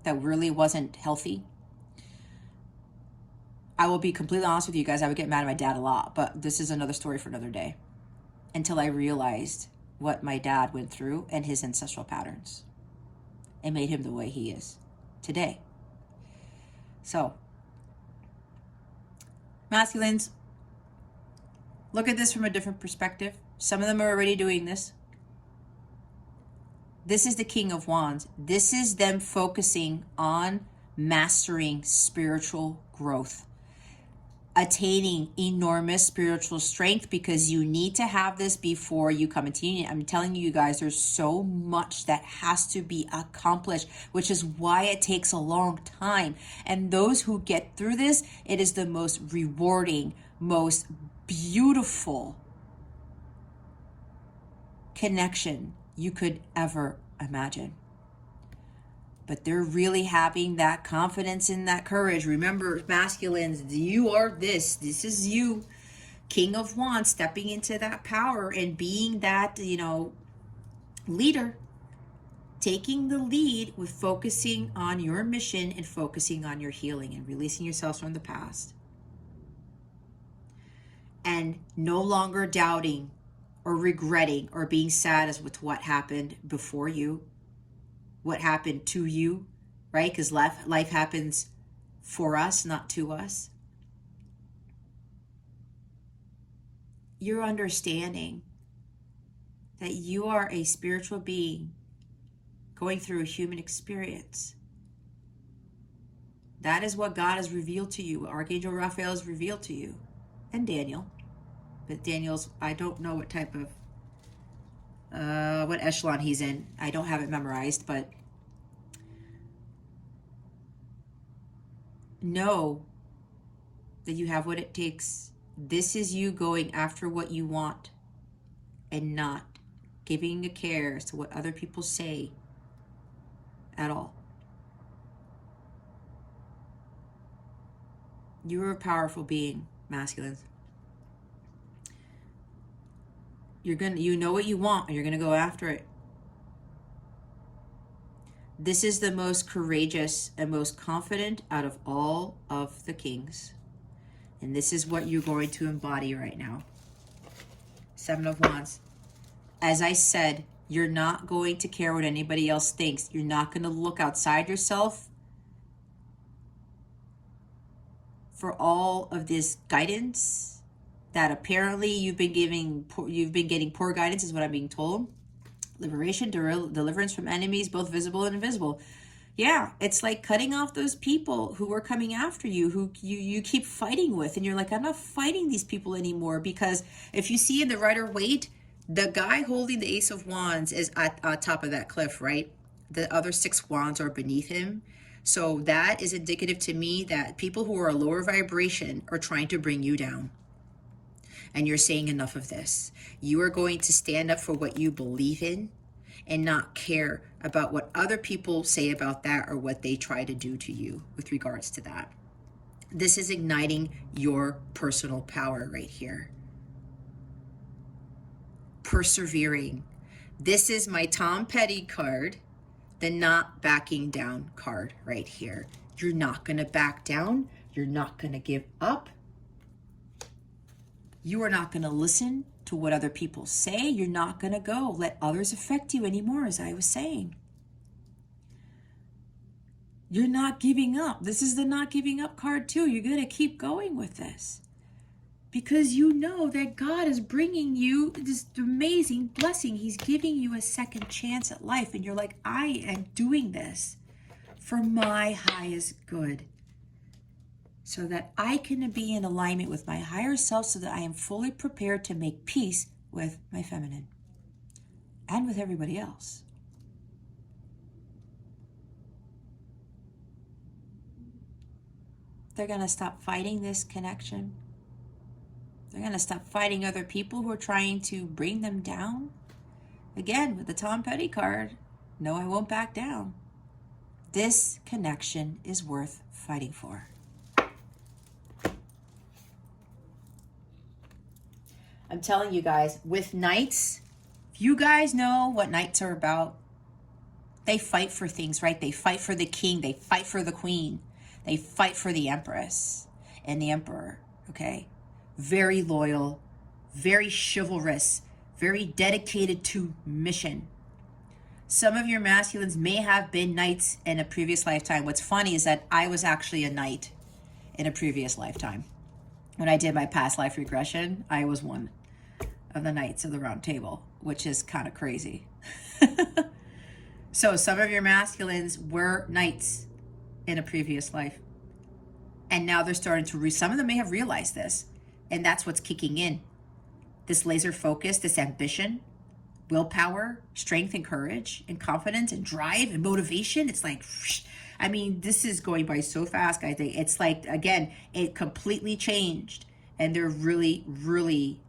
S1: that really wasn't healthy. I will be completely honest with you guys, I would get mad at my dad a lot, but this is another story for another day. Until I realized what my dad went through and his ancestral patterns. It made him the way he is today. So, masculines, look at this from a different perspective. Some of them are already doing this. This is the King of Wands. This is them focusing on mastering spiritual growth, attaining enormous spiritual strength, because you need to have this before you come into union. I'm telling you guys, there's so much that has to be accomplished, which is why it takes a long time. And those who get through this, it is the most rewarding, most beautiful connection you could ever imagine. But they're really having that confidence and that courage. Remember, masculines, you are this. This is you, King of Wands, stepping into that power and being that, leader. Taking the lead with focusing on your mission and focusing on your healing and releasing yourselves from the past. And no longer doubting or regretting or being sad as with what happened before you, what happened to you, right? Because life happens for us, not to us. You're understanding that you are a spiritual being going through a human experience. That is what God has revealed to you. Archangel Raphael has revealed to you. And Daniel. But Daniel's, I don't know what type of, what echelon he's in. I don't have it memorized, but know that you have what it takes. This is you going after what you want and not giving a care as to what other people say at all. You're a powerful being, masculines. You know what you want and you're gonna go after it. This is the most courageous and most confident out of all of the kings. And this is what you're going to embody right now. Seven of Wands. As I said, you're not going to care what anybody else thinks. You're not going to look outside yourself for all of this guidance that apparently you've been getting poor guidance, is what I'm being told. Liberation, deliverance from enemies, both visible and invisible. Yeah, it's like cutting off those people who are coming after you, who you keep fighting with. And you're like, I'm not fighting these people anymore. Because if you see in the Rider-Waite, the guy holding the Ace of Wands is at top of that cliff, right? The other 6 wands are beneath him. So that is indicative to me that people who are a lower vibration are trying to bring you down. And you're saying enough of this. You are going to stand up for what you believe in and not care about what other people say about that or what they try to do to you with regards to that. This is igniting your personal power right here. Persevering. This is my Tom Petty card, the not backing down card right here. You're not going to back down. You're not going to give up. You are not going to listen to what other people say. You're not going to go let others affect you anymore, as I was saying. You're not giving up. This is the not giving up card too. You're going to keep going with this because you know that God is bringing you this amazing blessing. He's giving you a second chance at life. And you're like, I am doing this for my highest good, so that I can be in alignment with my higher self, so that I am fully prepared to make peace with my feminine and with everybody else. They're going to stop fighting this connection. They're going to stop fighting other people who are trying to bring them down. Again, with the Tom Petty card, no, I won't back down. This connection is worth fighting for. I'm telling you guys, with knights, if you guys know what knights are about, they fight for things, right? They fight for the king. They fight for the queen. They fight for the empress and the emperor, okay? Very loyal, very chivalrous, very dedicated to mission. Some of your masculines may have been knights in a previous lifetime. What's funny is that I was actually a knight in a previous lifetime. When I did my past life regression, I was one of the knights of the round table, which is kind of crazy. So some of your masculines were knights in a previous life. And now they're starting to, some of them may have realized this. And that's what's kicking in. This laser focus, this ambition, willpower, strength and courage and confidence and drive and motivation. It's like, I mean, this is going by so fast, I think. It's like, again, it completely changed. And they're really, really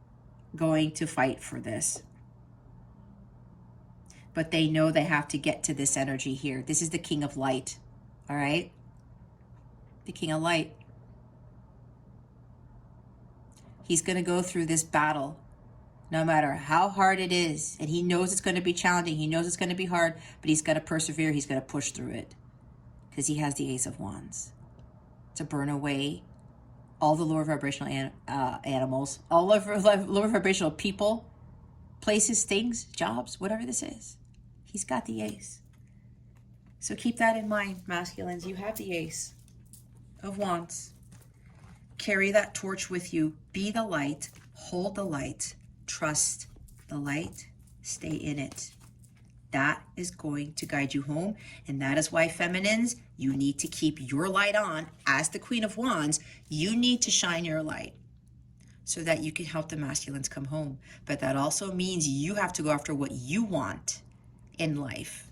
S1: going to fight for this. But they know they have to get to this energy here. This is the King of Light, all right? The King of Light. He's going to go through this battle no matter how hard it is. And he knows it's going to be challenging. He knows it's going to be hard, but he's going to persevere. He's going to push through it because he has the Ace of Wands to burn away all the lower vibrational animals, all lower vibrational people, places, things, jobs, whatever this is. He's got the Ace. So keep that in mind, masculines. You have the Ace of Wands. Carry that torch with you. Be the light. Hold the light. Trust the light. Stay in it. That is going to guide you home. And that is why, feminines, you need to keep your light on. As the Queen of Wands, you need to shine your light so that you can help the masculines come home. But that also means you have to go after what you want in life.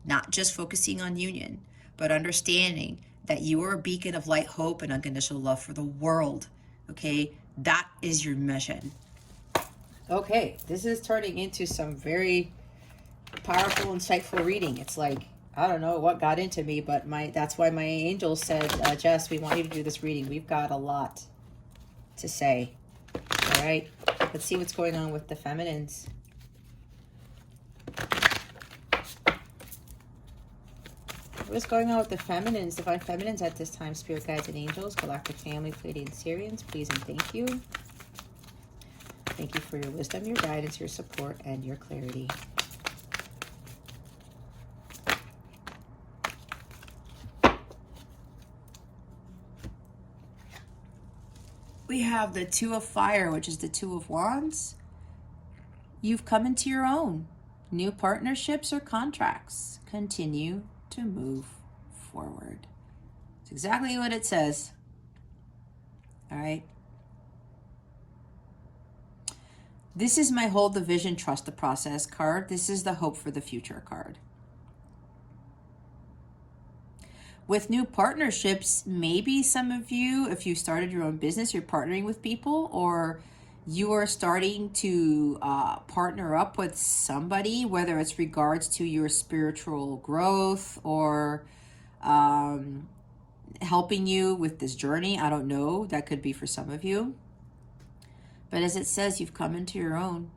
S1: Not just focusing on union, but understanding that you are a beacon of light, hope, and unconditional love for the world. Okay? That is your mission. Okay, this is turning into some very powerful, insightful reading. It's like, I don't know what got into me, but that's why my angel said, Jess, we want you to do this reading. We've got a lot to say. All right, let's see what's going on with the feminines. What's going on with the feminines, divine feminines at this time? Spirit guides and angels, galactic family, Pleiadian Syrians, please and thank you. Thank you for your wisdom, your guidance, your support, and your clarity. We have the Two of Fire, which is the Two of Wands. You've come into your own. New partnerships or contracts. Continue to move forward. It's exactly what it says. All right. This is my Hold the Vision, Trust the Process card. This is the Hope for the Future card. With new partnerships, maybe some of you, if you started your own business, you're partnering with people, or you are starting to partner up with somebody, whether it's regards to your spiritual growth or helping you with this journey. I don't know. That could be for some of you. But as it says, you've come into your own.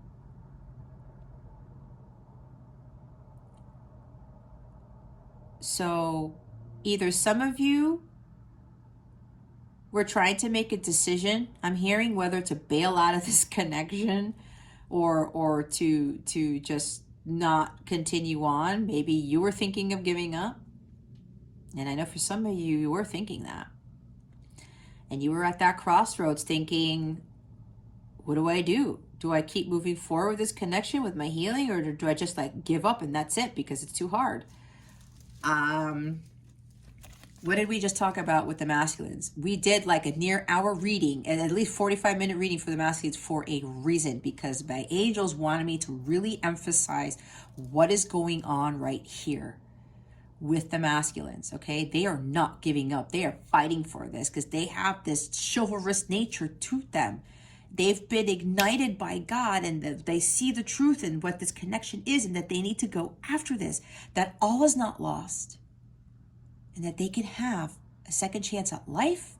S1: So either some of you were trying to make a decision. I'm hearing whether to bail out of this connection or to just not continue on. Maybe you were thinking of giving up. And I know for some of you, you were thinking that. And you were at that crossroads thinking, what do I do? Do I keep moving forward with this connection with my healing, or do I just like give up and that's it because it's too hard? What did we just talk about with the masculines? We did like a near hour reading, and at least 45-minute reading for the masculines for a reason, because my angels wanted me to really emphasize what is going on right here with the masculines, okay? They are not giving up. They are fighting for this because they have this chivalrous nature to them. they've been ignited by God, and they see the truth and what this connection is, and that they need to go after this, that all is not lost, and that they can have a second chance at life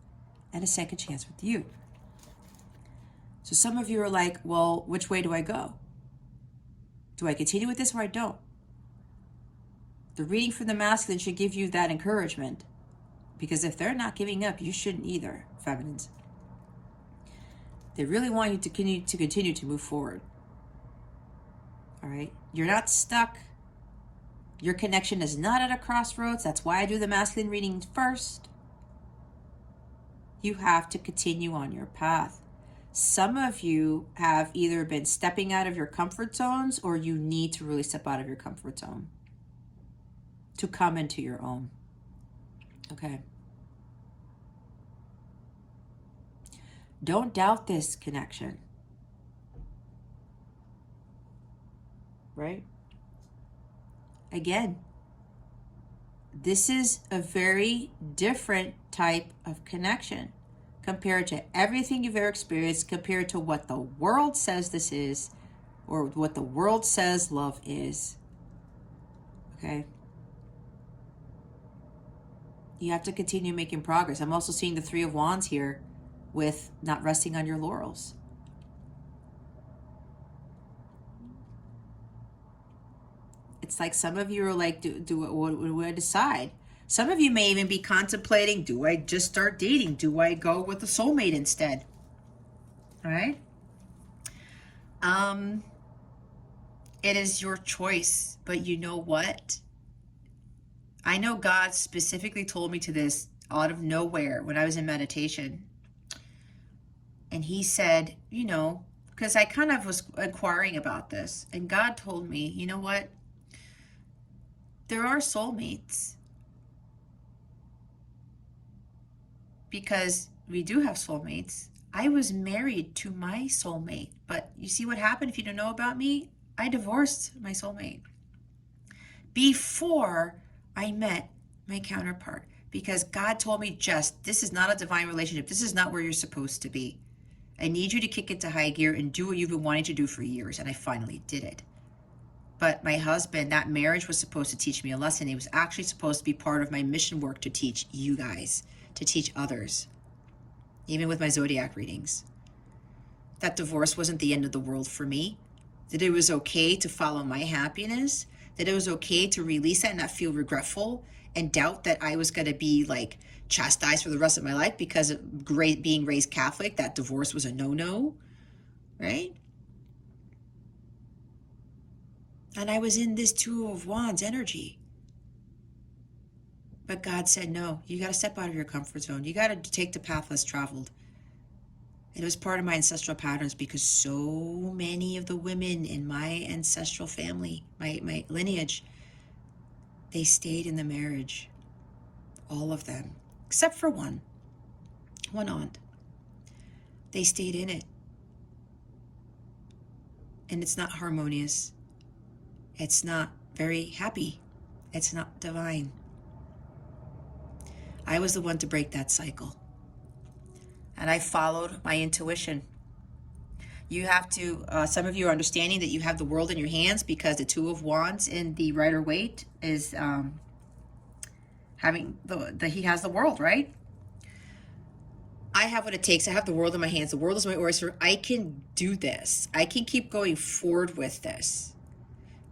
S1: and a second chance with you. So some of you are like, well, which way do I go? Do I continue with this or I don't? The reading from the masculine should give you that encouragement, because if they're not giving up, you shouldn't either, feminines. They really want you to continue to move forward. All right? You're not stuck. Your connection is not at a crossroads. That's why I do the masculine readings first. You have to continue on your path. Some of you have either been stepping out of your comfort zones, or you need to really step out of your comfort zone to come into your own. Okay? Don't doubt this connection. Right? Again, this is a very different type of connection compared to everything you've ever experienced, compared to what the world says this is, or what the world says love is. Okay? You have to continue making progress. I'm also seeing the Three of Wands here with not resting on your laurels. It's like some of you are like, what do I decide? Some of you may even be contemplating, do I just start dating? Do I go with a soulmate instead? All right? It is your choice, but you know what? I know God specifically told me to this out of nowhere when I was in meditation. And he said, because I kind of was inquiring about this, and God told me, you know what? There are soulmates. Because we do have soulmates. I was married to my soulmate, but you see what happened if you don't know about me? I divorced my soulmate before I met my counterpart, because God told me, this is not a divine relationship. This is not where you're supposed to be. I need you to kick it to high gear and do what you've been wanting to do for years. And I finally did it. But my husband, that marriage was supposed to teach me a lesson. It was actually supposed to be part of my mission work to teach you guys, to teach others, even with my zodiac readings. That divorce wasn't the end of the world for me. That it was okay to follow my happiness. That it was okay to release that and not feel regretful and doubt that I was going to be like chastised for the rest of my life because of being raised Catholic. That divorce was a no-no, right? And I was in this Two of Wands energy. But God said, no, you got to step out of your comfort zone. You got to take the path less traveled. It was part of my ancestral patterns, because so many of the women in my ancestral family, my lineage, they stayed in the marriage. All of them, except for one aunt. They stayed in it. And it's not harmonious. It's not very happy. It's not divine. I was the one to break that cycle. And I followed my intuition. You have to, some of you are understanding that you have the world in your hands, because the Two of Wands in the Rider-Waite is having he has the world, right? I have what it takes. I have the world in my hands. The world is my oyster. I can do this. I can keep going forward with this.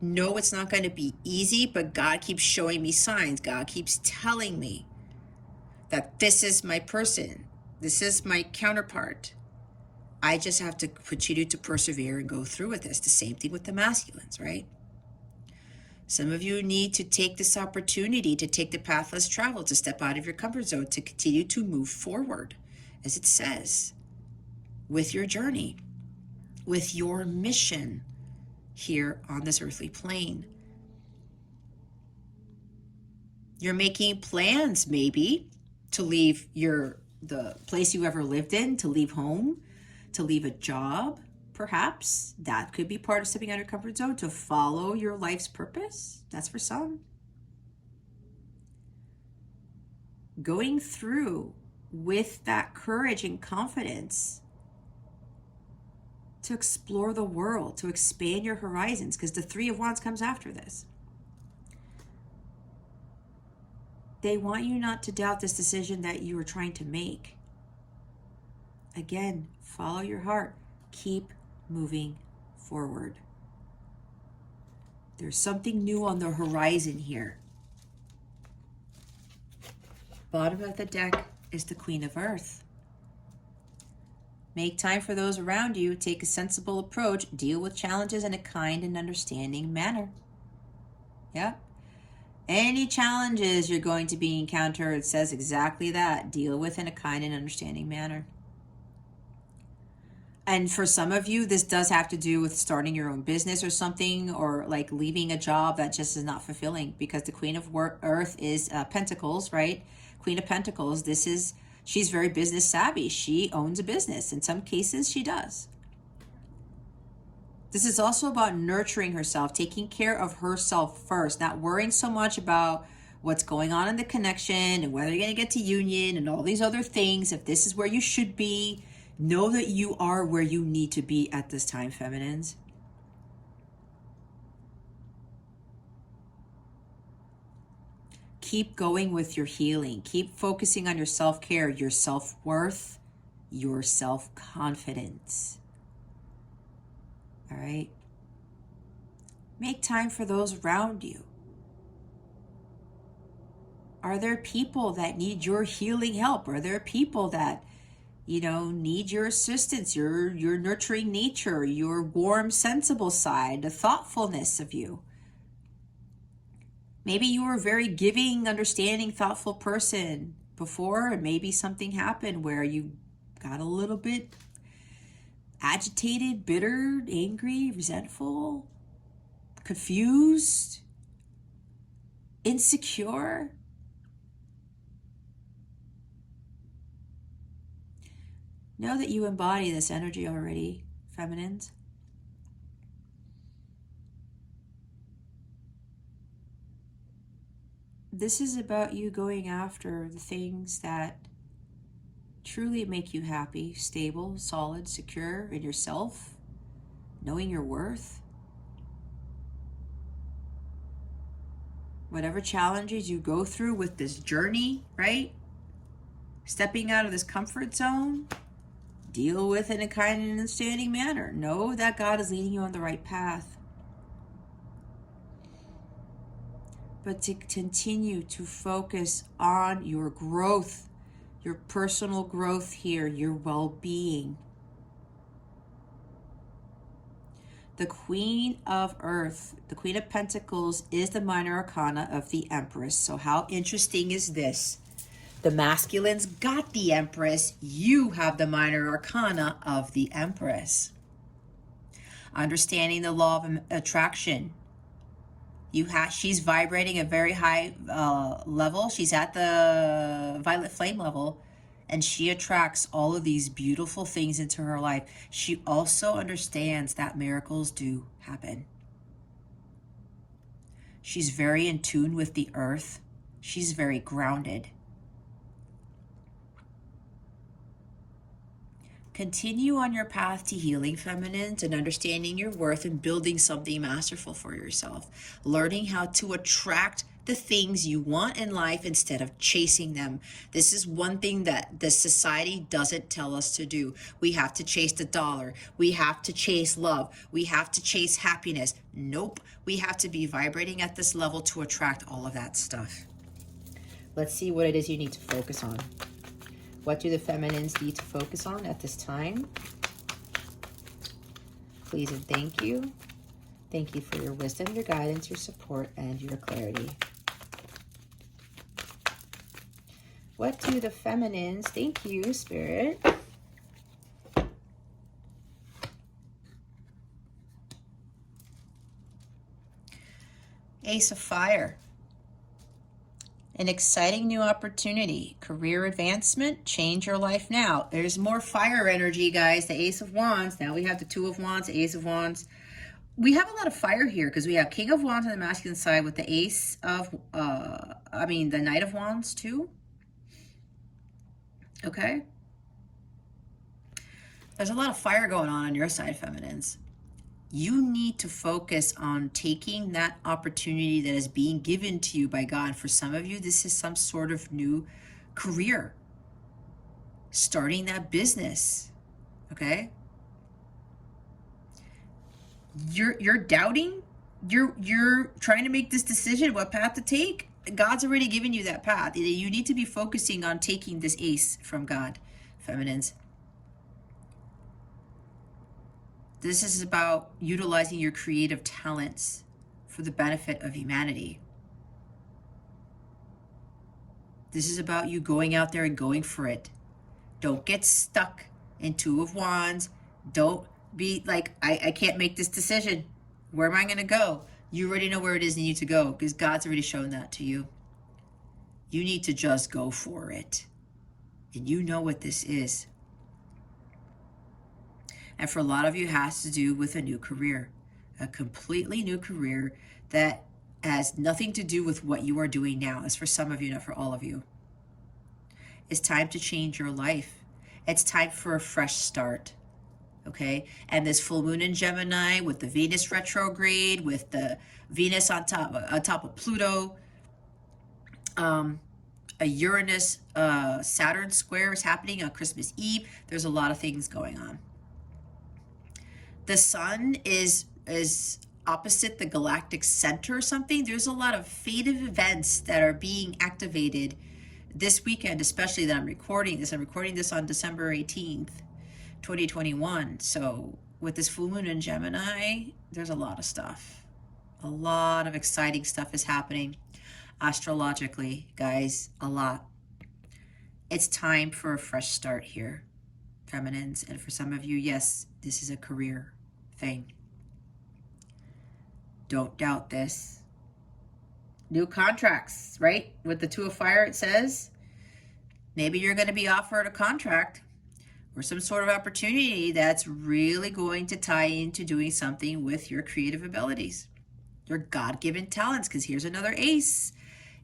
S1: No, it's not going to be easy, but God keeps showing me signs. God keeps telling me that this is my person. This is my counterpart. I just have to continue to persevere and go through with this. The same thing with the masculines, right? Some of you need to take this opportunity to take the path less traveled, to step out of your comfort zone, to continue to move forward, as it says, with your journey, with your mission here on this earthly plane. You're making plans, maybe, to leave the place you ever lived in, to leave home, to leave a job, perhaps. That could be part of stepping out of your comfort zone, to follow your life's purpose. That's for some. Going through with that courage and confidence to explore the world, to expand your horizons, because the Three of Wands comes after this. They want you not to doubt this decision that you are trying to make. Again, follow your heart. Keep moving forward. There's something new on the horizon here. Bottom of the deck is the Queen of Earth. Make time for those around you. Take a sensible approach. Deal with challenges in a kind and understanding manner. Yeah. Any challenges you're going to be encounter, it says exactly that. Deal with in a kind and understanding manner. And for some of you, this does have to do with starting your own business or something, or like leaving a job that just is not fulfilling, because the Queen of Earth is Pentacles, right? Queen of Pentacles. She's very business savvy. She owns a business. In some cases, she does. This is also about nurturing herself, taking care of herself first, not worrying so much about what's going on in the connection and whether you're going to get to union and all these other things. If this is where you should be, know that you are where you need to be at this time, feminines. Keep going with your healing. Keep focusing on your self-care, your self-worth, your self-confidence. All right? Make time for those around you. Are there people that need your healing help? Are there people that, need your assistance, your nurturing nature, your warm, sensible side, the thoughtfulness of you? Maybe you were a very giving, understanding, thoughtful person before, and maybe something happened where you got a little bit agitated, bitter, angry, resentful, confused, insecure. Know that you embody this energy already, feminines. This is about you going after the things that truly make you happy, stable, solid, secure in yourself, knowing your worth. Whatever challenges you go through with this journey, right? Stepping out of this comfort zone, deal with it in a kind and understanding manner. Know that God is leading you on the right path. But to continue to focus on your growth, your personal growth here, your well-being. The Queen of Earth, the Queen of Pentacles, is the minor arcana of the Empress. So how interesting is this? The masculines got the Empress. You have the minor arcana of the Empress. Understanding the law of attraction. She's vibrating a very high level. She's at the violet flame level, and she attracts all of these beautiful things into her life. She also understands that miracles do happen. She's very in tune with the earth. She's very grounded. Continue on your path to healing, feminines, and understanding your worth and building something masterful for yourself. Learning how to attract the things you want in life instead of chasing them. This is one thing that the society doesn't tell us to do. We have to chase the dollar. We have to chase love. We have to chase happiness. Nope. We have to be vibrating at this level to attract all of that stuff. Let's see what it is you need to focus on. What do the feminines need to focus on at this time? Please and thank you. Thank you for your wisdom, your guidance, your support, and your clarity. What do the feminines, thank you, Spirit. Ace of Fire. An exciting new opportunity, career advancement, change your life now. There's more fire energy, guys. The Ace of Wands. Now we have the Two of Wands, Ace of Wands. We have a lot of fire here because we have King of Wands on the masculine side with the Ace of, the Knight of Wands too. Okay. There's a lot of fire going on your side, feminines. You need to focus on taking that opportunity that is being given to you by God. For some of you, this is some sort of new career, starting that business, okay? You're doubting, you're trying to make this decision what path to take. God's already given you that path. You need to be focusing on taking this ace from God, feminines. This is about utilizing your creative talents for the benefit of humanity. This is about you going out there and going for it. Don't get stuck in Two of Wands. Don't be like, I can't make this decision. Where am I going to go? You already know where it is you need to go because God's already shown that to you. You need to just go for it. And you know what this is. And for a lot of you, it has to do with a new career, a completely new career that has nothing to do with what you are doing now. It's for some of you, not for all of you. It's time to change your life. It's time for a fresh start, okay? And this full moon in Gemini with the Venus retrograde, with the Venus on top of Pluto, a Uranus Saturn square is happening on Christmas Eve. There's a lot of things going on. The sun is opposite the galactic center or something. There's a lot of fated events that are being activated this weekend, especially that I'm recording this. I'm recording this on December 18th, 2021. So with this full moon in Gemini, there's a lot of stuff. A lot of exciting stuff is happening astrologically, guys, a lot. It's time for a fresh start here, feminines. And for some of you, yes, this is a career thing. Don't doubt this. New contracts, right? With the Two of Fire, it says maybe you're going to be offered a contract or some sort of opportunity that's really going to tie into doing something with your creative abilities, your God-given talents, because here's another ace.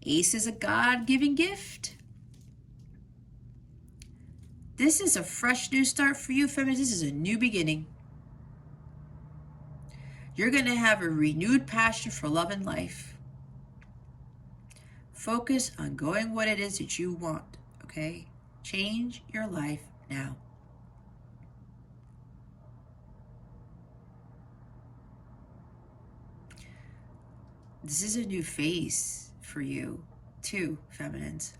S1: Ace is a God-given gift. This is a fresh new start for you, feminists. This is a new beginning. You're going to have a renewed passion for love and life. Focus on going what it is that you want, okay? Change your life now. This is a new phase for you, too, feminines.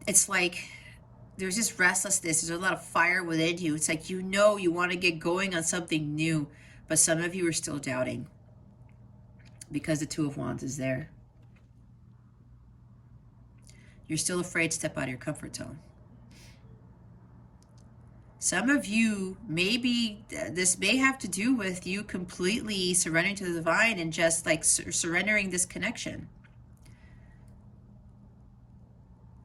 S1: It's like there's this restlessness. There's a lot of fire within you. It's like you know you want to get going on something new, but some of you are still doubting because the Two of Wands is there. You're still afraid to step out of your comfort zone. Some of you, maybe this may have to do with you completely surrendering to the divine and just like surrendering this connection.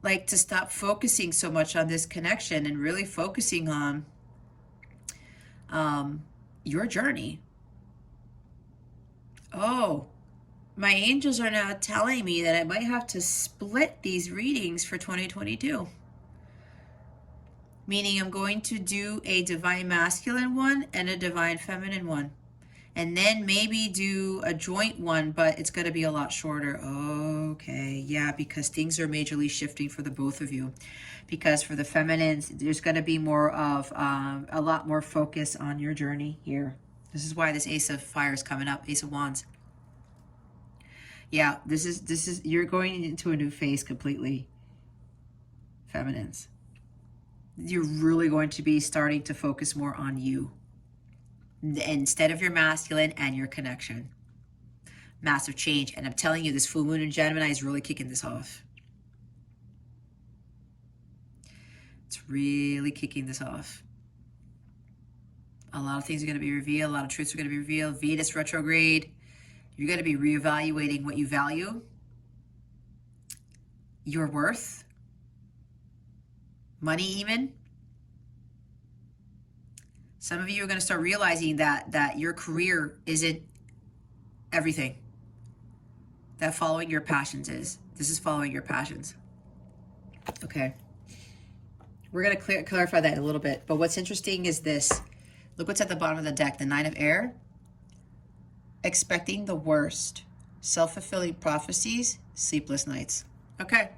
S1: Like to stop focusing so much on this connection and really focusing on your journey. Oh, my angels are now telling me that I might have to split these readings for 2022. Meaning I'm going to do a divine masculine one and a divine feminine one. And then maybe do a joint one, but it's going to be a lot shorter. Okay, yeah, because things are majorly shifting for the both of you. Because for the feminines, there's going to be more of a lot more focus on your journey here. This is why this Ace of Fire is coming up, Ace of Wands. Yeah, this is you're going into a new phase completely, feminines. You're really going to be starting to focus more on you instead of your masculine and your connection. Massive change. And I'm telling you, this full moon in Gemini is really kicking this off. It's really kicking this off. A lot of things are going to be revealed. A lot of truths are going to be revealed. Venus retrograde. You're going to be reevaluating what you value, your worth, money even. Some of you are going to start realizing that your career isn't everything. That following your passions is. This is following your passions. Okay. We're going to clarify that in a little bit. But what's interesting is this. Look what's at the bottom of the deck. The Nine of Air. Expecting the worst. Self-fulfilling prophecies. Sleepless nights. Okay.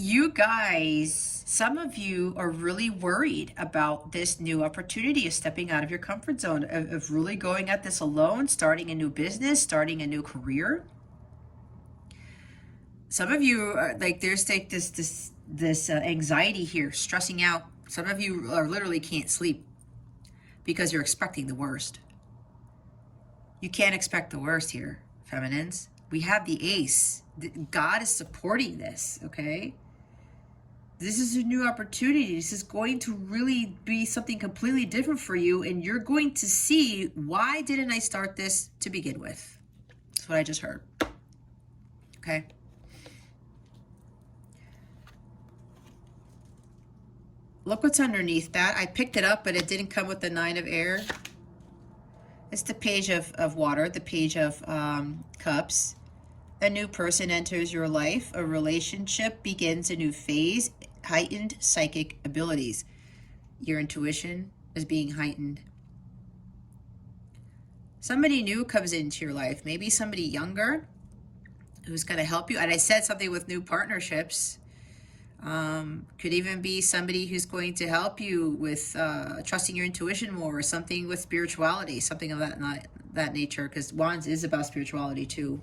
S1: You guys, some of you are really worried about this new opportunity of stepping out of your comfort zone, of really going at this alone, starting a new business, starting a new career. Some of you are like, there's like this anxiety here, stressing out. Some of you are literally can't sleep because you're expecting the worst. You can't expect the worst here, feminines. We have the Ace. God is supporting this, okay? This is a new opportunity. This is going to really be something completely different for you, and you're going to see, why didn't I start this to begin with? That's what I just heard. Okay? Look what's underneath that. I picked it up, but it didn't come with the Nine of Air. It's the Page of Water, the Page of Cups. A new person enters your life. A relationship begins a new phase. Heightened psychic abilities. Your intuition is being heightened. Somebody new comes into your life. Maybe somebody younger who's going to help you. And I said something with new partnerships. Could even be somebody who's going to help you with trusting your intuition more, or something with spirituality, something of that nature, because Wands is about spirituality too.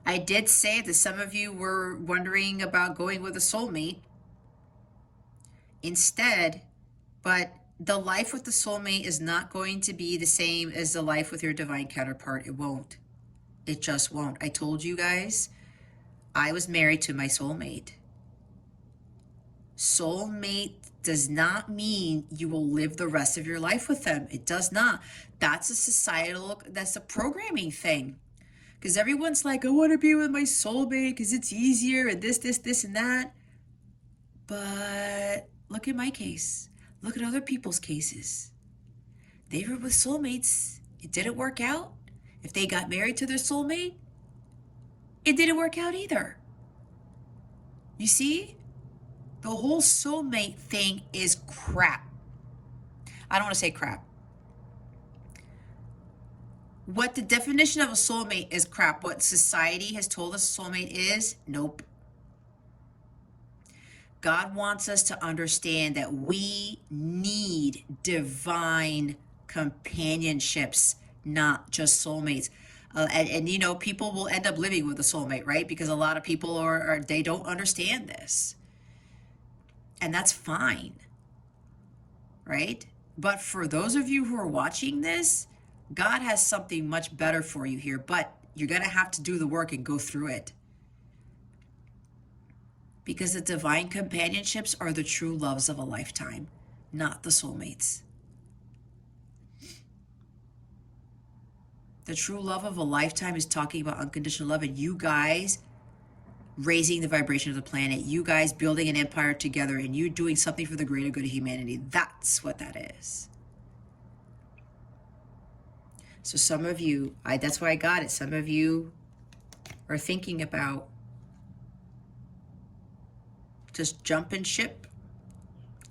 S1: I did say that some of you were wondering about going with a soulmate instead, but the life with the soulmate is not going to be the same as the life with your divine counterpart. It won't. It just won't. I told you guys, I was married to my soulmate. Soulmate does not mean you will live the rest of your life with them. It does not. That's a societal, that's a programming thing. Because everyone's like, I want to be with my soulmate because it's easier and this, and that. But look at my case. Look at other people's cases. They were with soulmates. It didn't work out. If they got married to their soulmate, it didn't work out either. You see? The whole soulmate thing is crap. I don't want to say crap. What the definition of a soulmate is crap. What society has told us a soulmate is, nope. God wants us to understand that we need divine companionships, not just soulmates. And you know, people will end up living with a soulmate, right? Because a lot of people they don't understand this. And that's fine, right? But for those of you who are watching this, God has something much better for you here, but you're going to have to do the work and go through it. Because the divine companionships are the true loves of a lifetime, not the soulmates. The true love of a lifetime is talking about unconditional love, and you guys raising the vibration of the planet, you guys building an empire together, and you doing something for the greater good of humanity. That's what that is. So some of you, that's why I got it. Some of you are thinking about just jumping ship,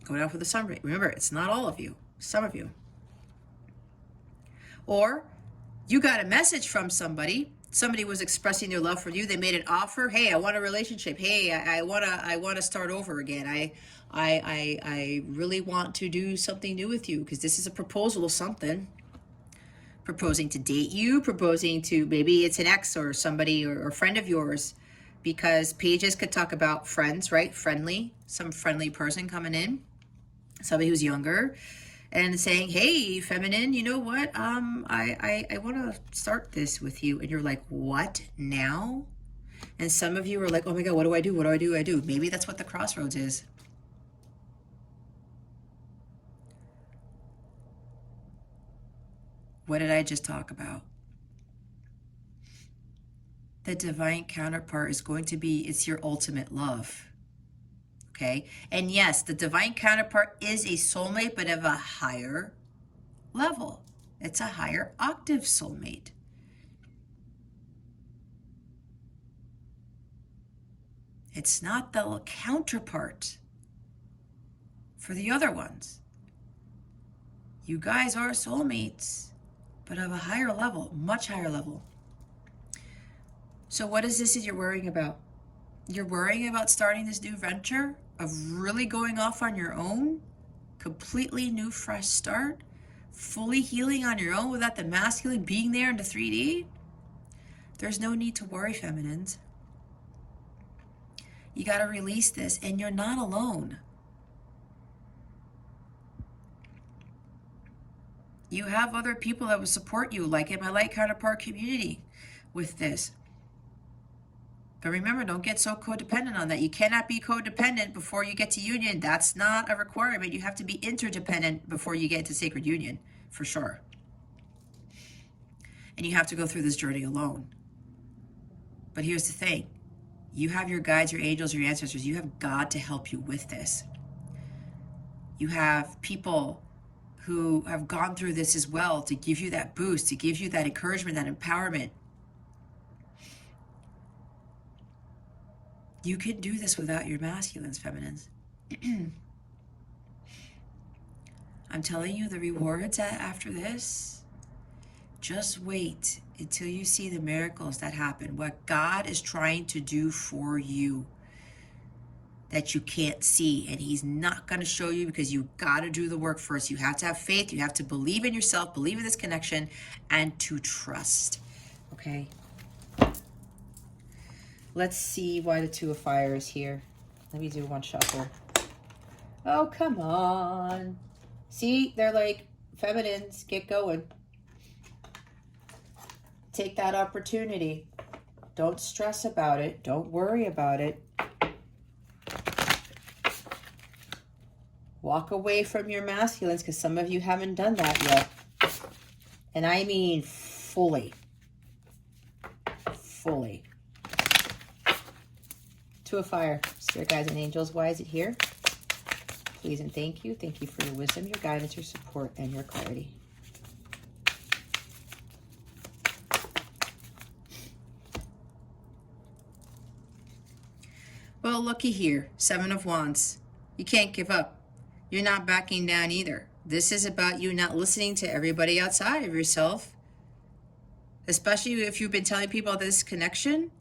S1: going out for the sun. Remember, it's not all of you, some of you. Or you got a message from somebody. Somebody was expressing their love for you. They made an offer. Hey, I want a relationship. Hey, I want to start over again. I really want to do something new with you, because this is a proposal of something. Proposing to date you, proposing to, maybe it's an ex or somebody or friend of yours, because pages could talk about friends, right? Friendly, some friendly person coming in, somebody who's younger and saying, hey, feminine, you know what? I want to start this with you. And you're like, what now? And some of you are like, oh my God, what do I do? What do I do? I do. Maybe that's what the crossroads is. What did I just talk about? The divine counterpart is going to be, it's your ultimate love. Okay? And yes, the divine counterpart is a soulmate, but of a higher level. It's a higher octave soulmate. It's not the counterpart for the other ones. You guys are soulmates, but of a higher level, much higher level. So what is this that you're worrying about? You're worrying about starting this new venture of really going off on your own, completely new, fresh start, fully healing on your own without the masculine being there in the 3D? There's no need to worry, feminines. You got to release this, and you're not alone. You have other people that will support you, like in my Light Counterpart community with this. But remember, don't get so codependent on that. You cannot be codependent before you get to union. That's not a requirement. You have to be interdependent before you get to sacred union, for sure. And you have to go through this journey alone. But here's the thing. You have your guides, your angels, your ancestors. You have God to help you with this. You have people who have gone through this as well to give you that boost, to give you that encouragement, that empowerment. You can do this without your masculines, feminines. I'm telling you, the rewards after this, just wait until you see the miracles that happen. What God is trying to do for you that you can't see, and he's not going to show you because you got to do the work first. You have to have faith. You have to believe in yourself, believe in this connection, and to trust. Okay? Let's see why the Two of Fire is here. Let me do one shuffle. Oh, come on. See, they're like, feminines, get going. Take that opportunity. Don't stress about it. Don't worry about it. Walk away from your masculines, because some of you haven't done that yet. And I mean fully. Fully. Two of Fire. Spirit guides and angels, why is it here? Please and thank you. Thank you for your wisdom, your guidance, your support, and your clarity. Well, looky here. Seven of Wands. You can't give up. You're not backing down either. This is about you not listening to everybody outside of yourself. Especially if you've been telling people this connection.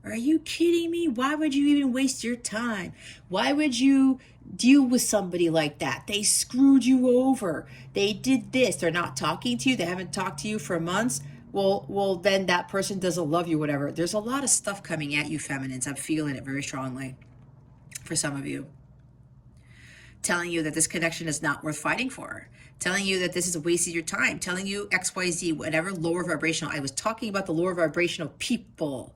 S1: Are you kidding me? Why would you even waste your time? Why would you deal with somebody like that? They screwed you over. They did this. They're not talking to you. They haven't talked to you for months. Well, then that person doesn't love you, whatever. There's a lot of stuff coming at you, feminines. I'm feeling it very strongly for some of you. Telling you that this connection is not worth fighting for. Telling you that this is a waste of your time. Telling you XYZ, whatever lower vibrational. I was talking about the lower vibrational people,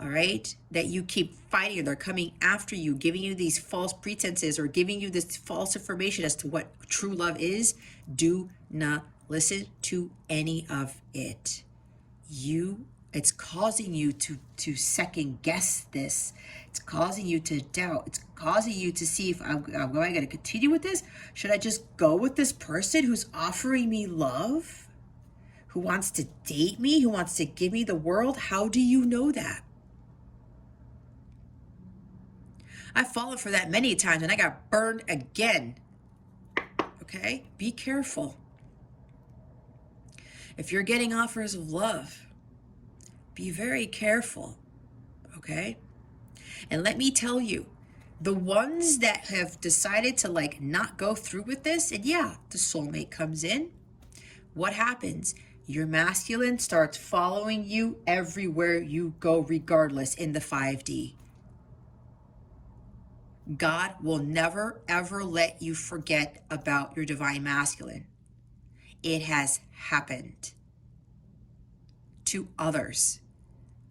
S1: all right? That you keep fighting and they're coming after you, giving you these false pretenses or giving you this false information as to what true love is. Do not listen to any of it. It's causing you to second guess this. It's causing you to doubt. It's causing you to see if am I going to continue with this? Should I just go with this person who's offering me love? Who wants to date me? Who wants to give me the world? How do you know that? I've fallen for that many times and I got burned again. Okay? Be careful. If you're getting offers of love, be very careful. Okay? And let me tell you, the ones that have decided to like not go through with this, and yeah, the soulmate comes in, what happens? Your masculine starts following you everywhere you go, regardless, in the 5D. God will never, ever let you forget about your divine masculine. It has happened to others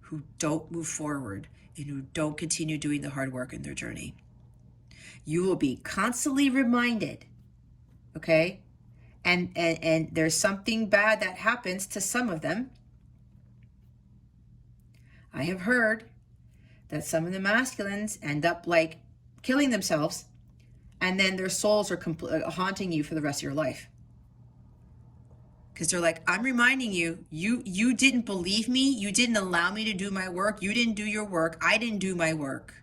S1: who don't move forward and who don't continue doing the hard work in their journey. You will be constantly reminded, okay? And there's something bad that happens to some of them. I have heard that some of the masculines end up like killing themselves, and then their souls are haunting you for the rest of your life. Because they're like, I'm reminding you, you didn't believe me. You didn't allow me to do my work. You didn't do your work. I didn't do my work.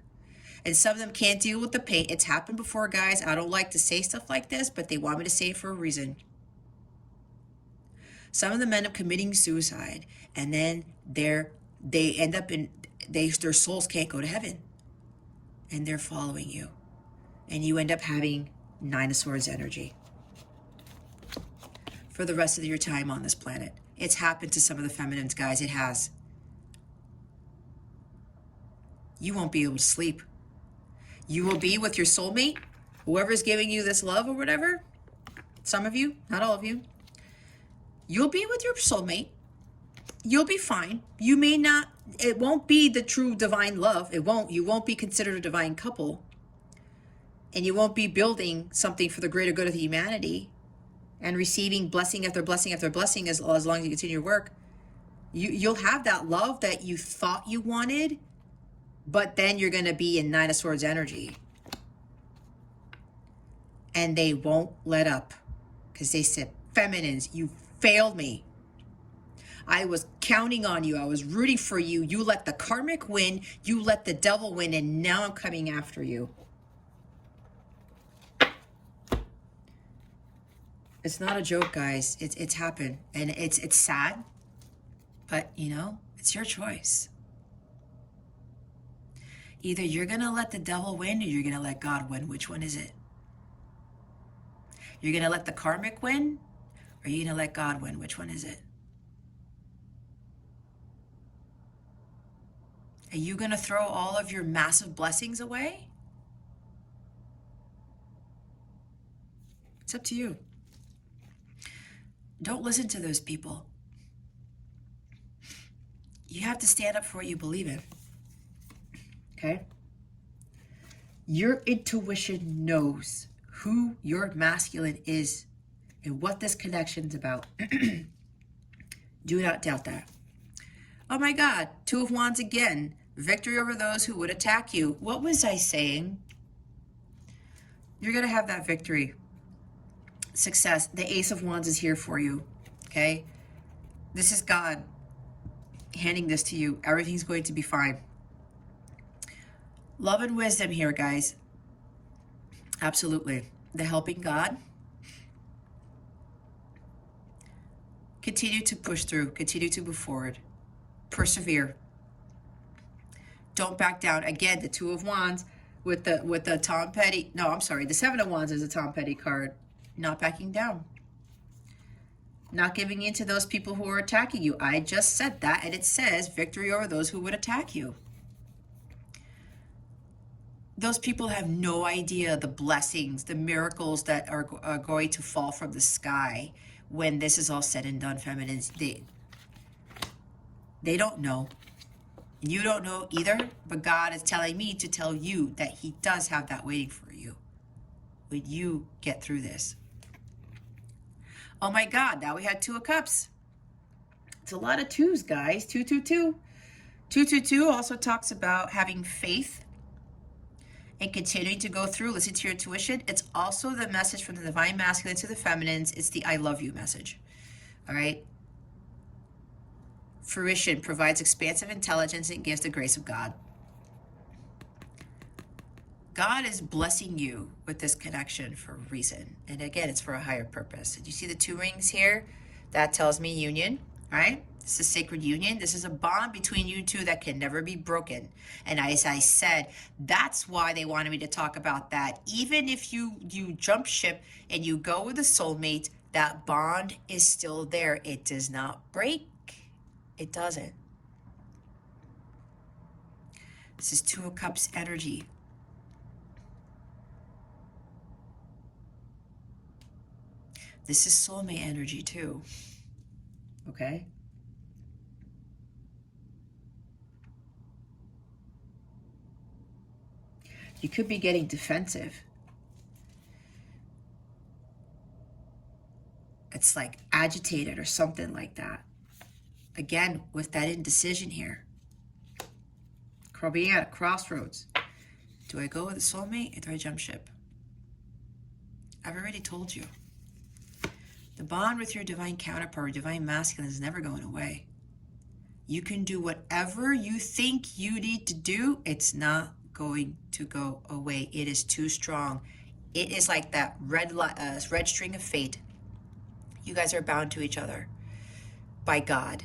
S1: And some of them can't deal with the pain. It's happened before, guys. I don't like to say stuff like this, but they want me to say it for a reason. Some of them end up committing suicide, and then they end up in their souls can't go to heaven, and they're following you, and you end up having Nine of Swords energy for the rest of your time on this planet. It's happened to some of the feminines, guys. It has. You won't be able to sleep. You will be with your soulmate, whoever's giving you this love or whatever. Some of you, not all of you. You'll be with your soulmate. You'll be fine. You may not, it won't be the true divine love. It won't. You won't be considered a divine couple. And you won't be building something for the greater good of humanity and receiving blessing after blessing after blessing as long as you continue your work. You'll have that love that you thought you wanted, but then you're going to be in Nine of Swords energy. And they won't let up because they said, feminines, you failed me. I was counting on you. I was rooting for you. You let the karmic win. You let the devil win. And now I'm coming after you. It's not a joke, guys. It's happened. And it's sad. But, you know, it's your choice. Either you're going to let the devil win or you're going to let God win. Which one is it? You're going to let the karmic win or you're going to let God win? Which one is it? Are you going to throw all of your massive blessings away? It's up to you. Don't listen to those people. You have to stand up for what you believe in. Okay? Your intuition knows who your masculine is and what this connection's about. Do not doubt that. Oh my God, Two of Wands again. Victory over those who would attack you. What was I saying? You're going to have that victory. Success. The Ace of Wands is here for you. Okay? This is God handing this to you. Everything's going to be fine. Love and wisdom here, guys. Absolutely. The helping God. Continue to push through. Continue to move forward. Persevere. Don't back down. Again, the Two of Wands with the Tom Petty. No, I'm sorry. The Seven of Wands is a Tom Petty card. Not backing down. Not giving in to those people who are attacking you. I just said that, and it says victory over those who would attack you. Those people have no idea the blessings, the miracles that are going to fall from the sky when this is all said and done, feminines. They don't know. You don't know either, but God is telling me to tell you that he does have that waiting for you when you get through this. Oh my God, now we had Two of Cups. It's a lot of twos, guys. 222. 222 also talks about having faith and continuing to go through, listen to your intuition. It's also the message from the divine masculine to the feminines. It's the I love you message. All right. Fruition provides expansive intelligence and gives the grace of God. God is blessing you with this connection for a reason. And again, it's for a higher purpose. Did you see the two rings here? That tells me union, right? This is sacred union. This is a bond between you two that can never be broken. And as I said, that's why they wanted me to talk about that. Even if you jump ship and you go with a soulmate, that bond is still there. It does not break. It doesn't. This is Two of Cups energy. This is soulmate energy too. Okay? You could be getting defensive. It's like agitated or something like that. Again, with that indecision here. Being at a crossroads. Do I go with a soulmate or do I jump ship? I've already told you. The bond with your divine counterpart, divine masculine, is never going away. You can do whatever you think you need to do. It's not going to go away. It is too strong. It is like that red string of fate. You guys are bound to each other by God.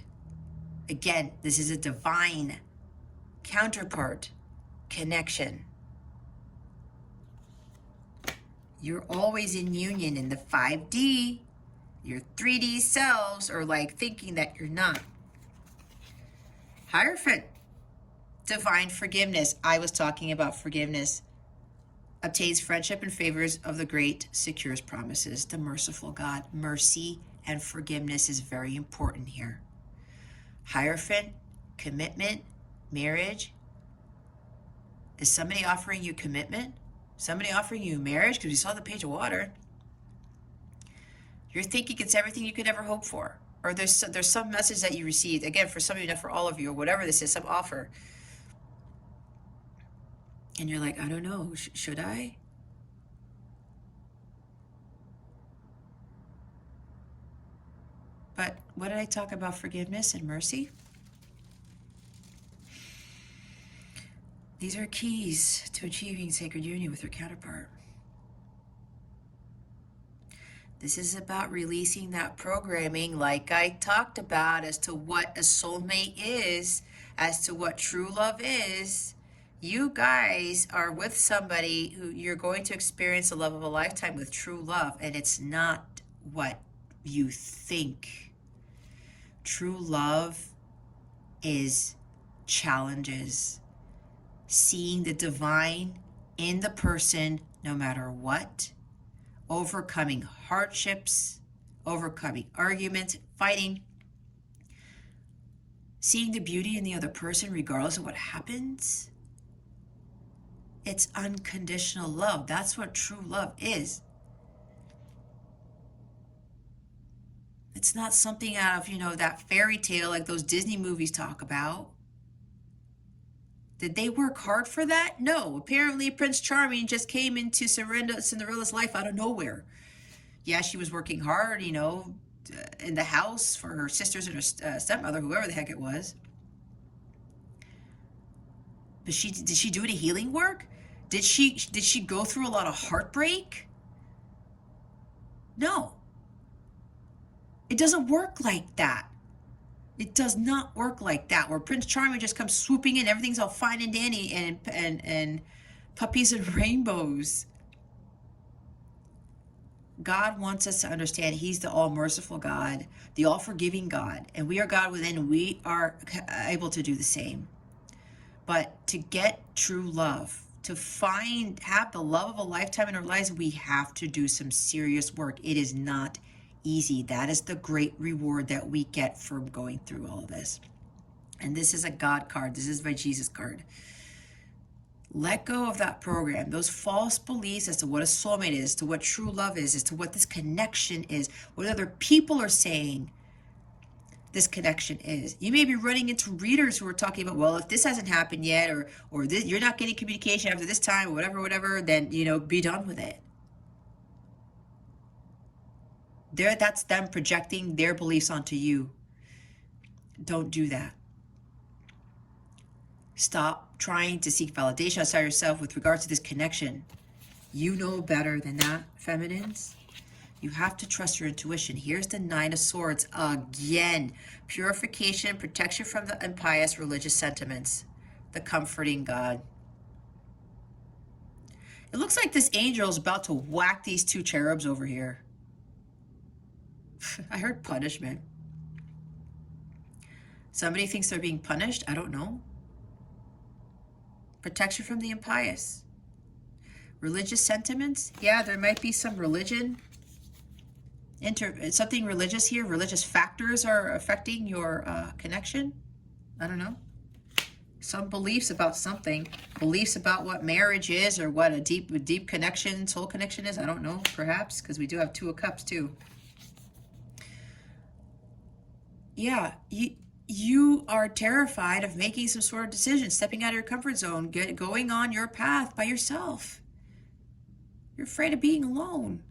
S1: Again, this is a divine counterpart connection. You're always in union in the 5D. Your 3D selves are like thinking that you're not. Hierophant, divine forgiveness. I was talking about forgiveness. Obtains friendship and favors of the great, secures promises. The merciful God. Mercy and forgiveness is very important here. Hierophant, commitment, marriage. Is somebody offering you commitment? Somebody offering you marriage? Because we saw the Page of Water. You're thinking it's everything you could ever hope for. Or there's some message that you received. Again, for some of you, not for all of you, or whatever this is, some offer. And you're like, I don't know, should I? But what did I talk about? Forgiveness and mercy? These are keys to achieving sacred union with your counterpart. This is about releasing that programming like I talked about as to what a soulmate is, as to what true love is. You guys are with somebody who you're going to experience the love of a lifetime with true love, and it's not what you think. True love is challenges. Seeing the divine in the person no matter what. Overcoming hardships, overcoming arguments, fighting, seeing the beauty in the other person regardless of what happens. It's unconditional love. That's what true love is. It's not something out of, that fairy tale like those Disney movies talk about. Did they work hard for that? No. Apparently, Prince Charming just came into Cinderella's life out of nowhere. Yeah, she was working hard, in the house for her sisters and her stepmother, whoever the heck it was. But did she do any healing work? Did she go through a lot of heartbreak? No. It doesn't work like that. It does not work like that, where Prince Charming just comes swooping in, everything's all fine and dandy, and puppies and rainbows. God wants us to understand He's the all-merciful God, the all-forgiving God, and we are God within. We are able to do the same. But to get true love, to have the love of a lifetime in our lives, we have to do some serious work. It is not easy. That is the great reward that we get from going through all of this. And this is a God card. This is my Jesus card. Let go of that program, those false beliefs as to what a soulmate is, to what true love is, as to what this connection is, what other people are saying this connection is. You may be running into readers who are talking about, well, if this hasn't happened yet, or this, you're not getting communication after this time, or whatever, then, be done with it. That's them projecting their beliefs onto you. Don't do that. Stop trying to seek validation outside yourself with regards to this connection. You know better than that, feminines. You have to trust your intuition. Here's the Nine of Swords again. Purification, protection from the impious religious sentiments. The comforting God. It looks like this angel is about to whack these two cherubs over here. I heard punishment. Somebody thinks they're being punished. I don't know. Protection from the impious. Religious sentiments. Yeah, there might be some religion. Something religious here. Religious factors are affecting your connection. I don't know. Some beliefs about something. Beliefs about what marriage is, or what a deep connection, soul connection is. I don't know, perhaps, because we do have Two of Cups too. Yeah, you are terrified of making some sort of decision, stepping out of your comfort zone, going on your path by yourself. You're afraid of being alone.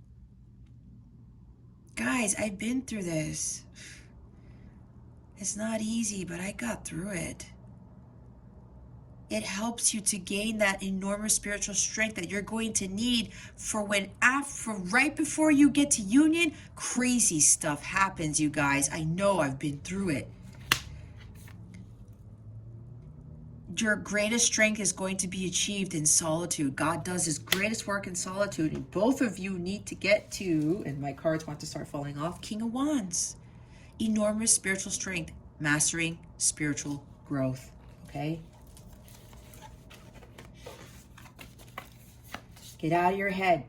S1: Guys, I've been through this. It's not easy, but I got through it. It helps you to gain that enormous spiritual strength that you're going to need for right before you get to union. Crazy stuff happens, you guys. I know, I've been through it. Your greatest strength is going to be achieved in solitude. God does his greatest work in solitude, and both of you need to get to, and my cards want to start falling off, King of Wands. Enormous spiritual strength, mastering spiritual growth, okay? Get out of your head.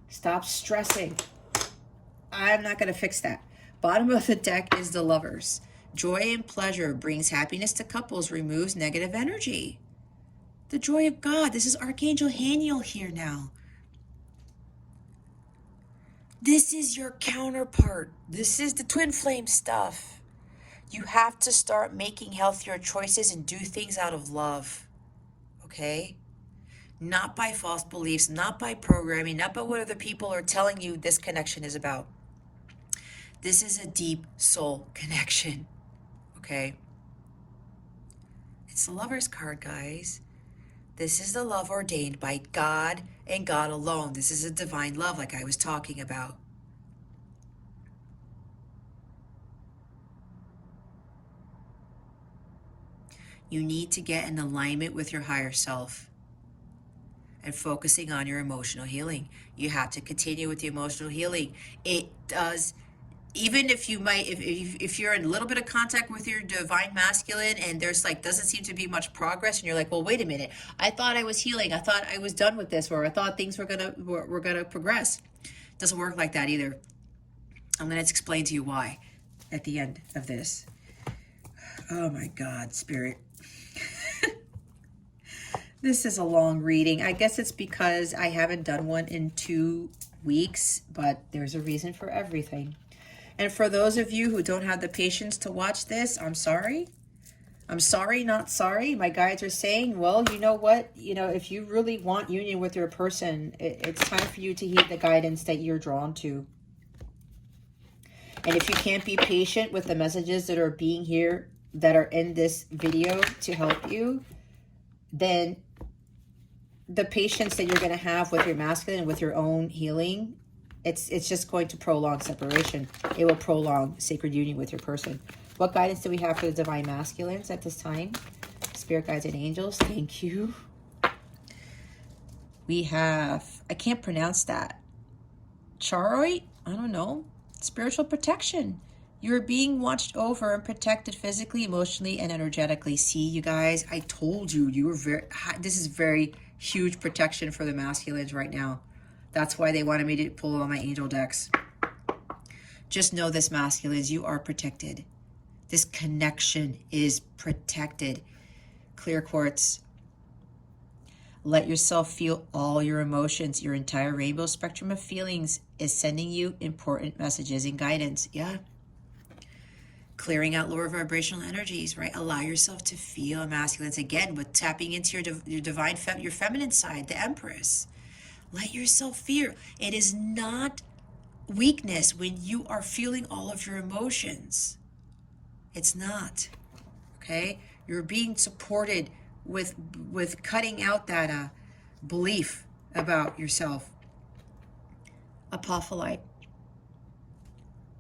S1: Stop stressing. I'm not going to fix that. Bottom of the deck is the Lovers. Joy and pleasure brings happiness to couples, removes negative energy. The joy of God. This is Archangel Haniel here now. This is your counterpart. This is the twin flame stuff. You have to start making healthier choices and do things out of love. Okay? Not by false beliefs, not by programming, not by what other people are telling you this connection is about. This is a deep soul connection. Okay? It's the Lover's card, guys. This is the love ordained by God and God alone. This is a divine love like I was talking about. You need to get in alignment with your higher self and focusing on your emotional healing. You have to continue with the emotional healing. It does, even if you might, if you're in a little bit of contact with your divine masculine and there's like, doesn't seem to be much progress and you're like, well, wait a minute, I thought I was healing. I thought I was done with this, or I thought things were gonna progress. It doesn't work like that either. I'm gonna explain to you why at the end of this. Oh my God, Spirit. This is a long reading. I guess it's because I haven't done one in 2 weeks, but there's a reason for everything. And for those of you who don't have the patience to watch this, I'm sorry. I'm sorry, not sorry. My guides are saying, well, you know what? You know, if you really want union with your person, it's time for you to heed the guidance that you're drawn to. And if you can't be patient with the messages that are being here, that are in this video to help you, then the patience that you're going to have with your masculine, with your own healing, it's just going to prolong separation. It will prolong sacred union with your person. What guidance do we have for the divine masculines at this time? Spirit guides and angels, thank you. We have, I can't pronounce that. Charoid? I don't know. Spiritual protection. You're being watched over and protected physically, emotionally, and energetically. See, you guys, I told you, you were this is very huge protection for the masculines right now. That's why they wanted me to pull all my angel decks. Just know this, masculines, you are protected. This connection is protected. Clear quartz. Let yourself feel all your emotions. Your entire rainbow spectrum of feelings is sending you important messages and guidance. Yeah. Clearing out lower vibrational energies, right? Allow yourself to feel masculines again with tapping into your divine, your feminine side, the Empress. Let yourself feel. It is not weakness when you are feeling all of your emotions. It's not, okay? You're being supported with cutting out that belief about yourself. Apophyllite.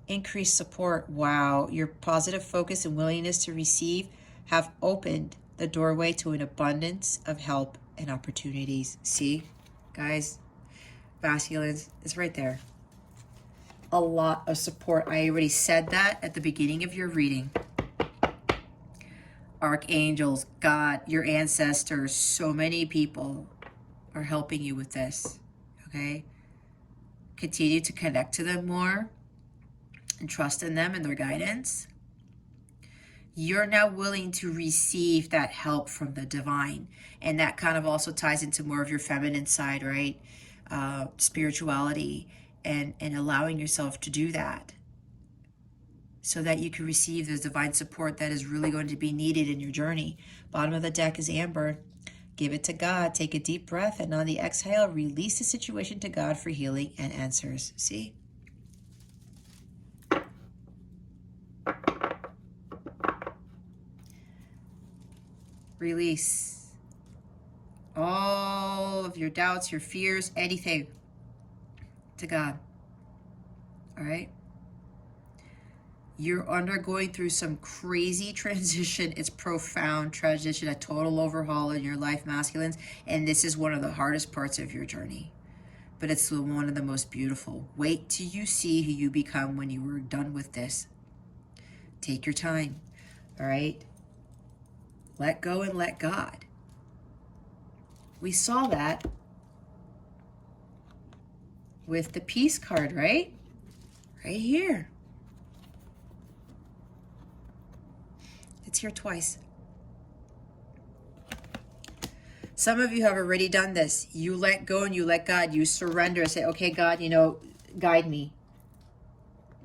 S1: Increased support. Wow, your positive focus and willingness to receive have opened the doorway to an abundance of help and opportunities. See, guys, masculines, it's right there. A lot of support. I already said that at the beginning of your reading. Archangels, God, your ancestors, so many people are helping you with this, okay? Continue to connect to them more and trust in them and their guidance. You're now willing to receive that help from the divine. And that kind of also ties into more of your feminine side, right? Spirituality and allowing yourself to do that so that you can receive the divine support that is really going to be needed in your journey. Bottom of the deck is Amber. Give it to God. Take a deep breath, and on the exhale, release the situation to God for healing and answers. See? Release. all of your doubts, your fears, anything to God. All right? You're undergoing through some crazy transition. It's profound transition, a total overhaul in your life, masculines. And this is one of the hardest parts of your journey. But it's one of the most beautiful. Wait till you see who you become when you were done with this. Take your time. All right? Let go and let God. We saw that with the peace card, right? Right here. It's here twice. Some of you have already done this. You let go and you let God. You surrender. Say, okay, God, you know, guide me.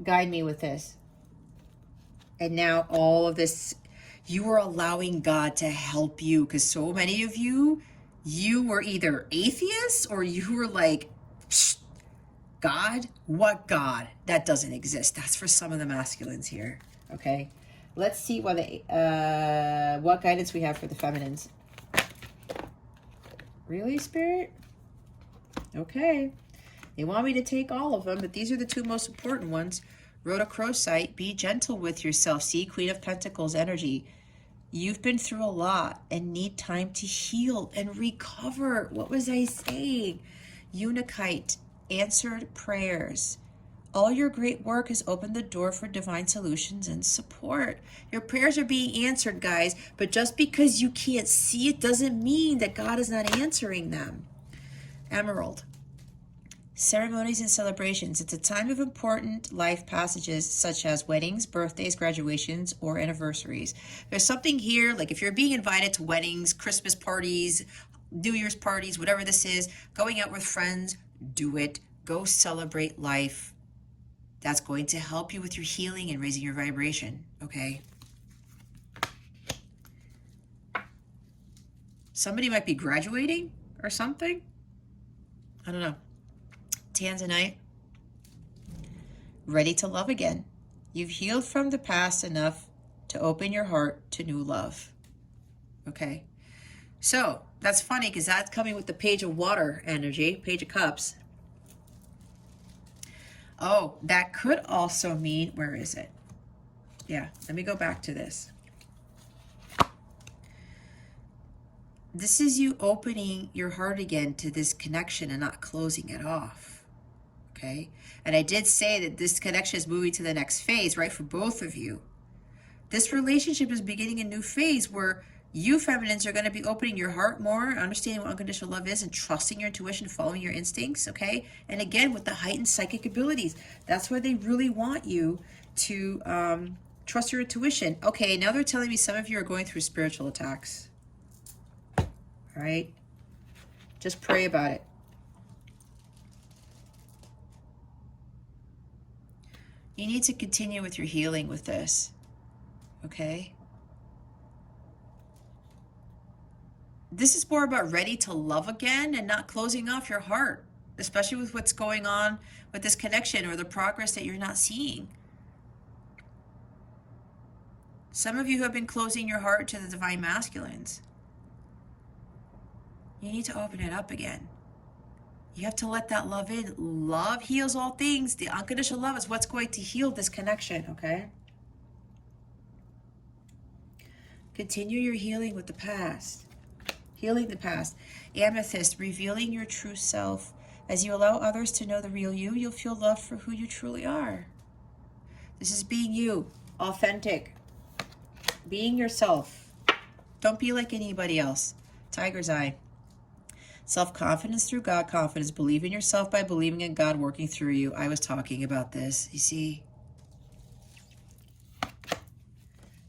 S1: Guide me with this. And now all of this, you are allowing God to help you, because so many of you, you were either atheists or you were like, God? What God? That doesn't exist. That's for some of the masculines here. Okay? Let's see what guidance we have for the feminines. Really, Spirit? Okay. They want me to take all of them, but these are the two most important ones. Rhodochrosite, be gentle with yourself. See, Queen of Pentacles energy. You've been through a lot and need time to heal and recover. What was I saying? Unikite, answered prayers. All your great work has opened the door for divine solutions and support. Your prayers are being answered, guys, but just because you can't see it doesn't mean that God is not answering them. Emerald. Ceremonies and celebrations. It's a time of important life passages such as weddings, birthdays, graduations, or anniversaries. There's something here, like if you're being invited to weddings, Christmas parties, New Year's parties, whatever this is, going out with friends, do it. Go celebrate life. That's going to help you with your healing and raising your vibration, okay? Somebody might be graduating or something. I don't know. Tanzanite, ready to love again. You've healed from the past enough to open your heart to new love. Okay, so that's funny because that's coming with the Page of Water energy, Page of Cups. Oh, that could also mean, where is it? Yeah, let me go back to this. This is you opening your heart again to this connection and not closing it off. Okay, and I did say that this connection is moving to the next phase, right, for both of you. This relationship is beginning a new phase where you feminines are going to be opening your heart more, understanding what unconditional love is, and trusting your intuition, following your instincts, okay? And again, with the heightened psychic abilities, that's where they really want you to trust your intuition. Okay, now they're telling me some of you are going through spiritual attacks. All right? Just pray about it. You need to continue with your healing with this, okay? This is more about ready to love again and not closing off your heart, especially with what's going on with this connection or the progress that you're not seeing. Some of you have been closing your heart to the divine masculines. You need to open it up again. You have to let that love in. Love heals all things. The unconditional love is what's going to heal this connection, okay? Continue your healing with the past. Healing the past. Amethyst, revealing your true self. As you allow others to know the real you, you'll feel loved for who you truly are. This is being you, authentic. Being yourself. Don't be like anybody else. Tiger's Eye. Self-confidence through God confidence. Believe in yourself by believing in God working through you. I was talking about this, you see.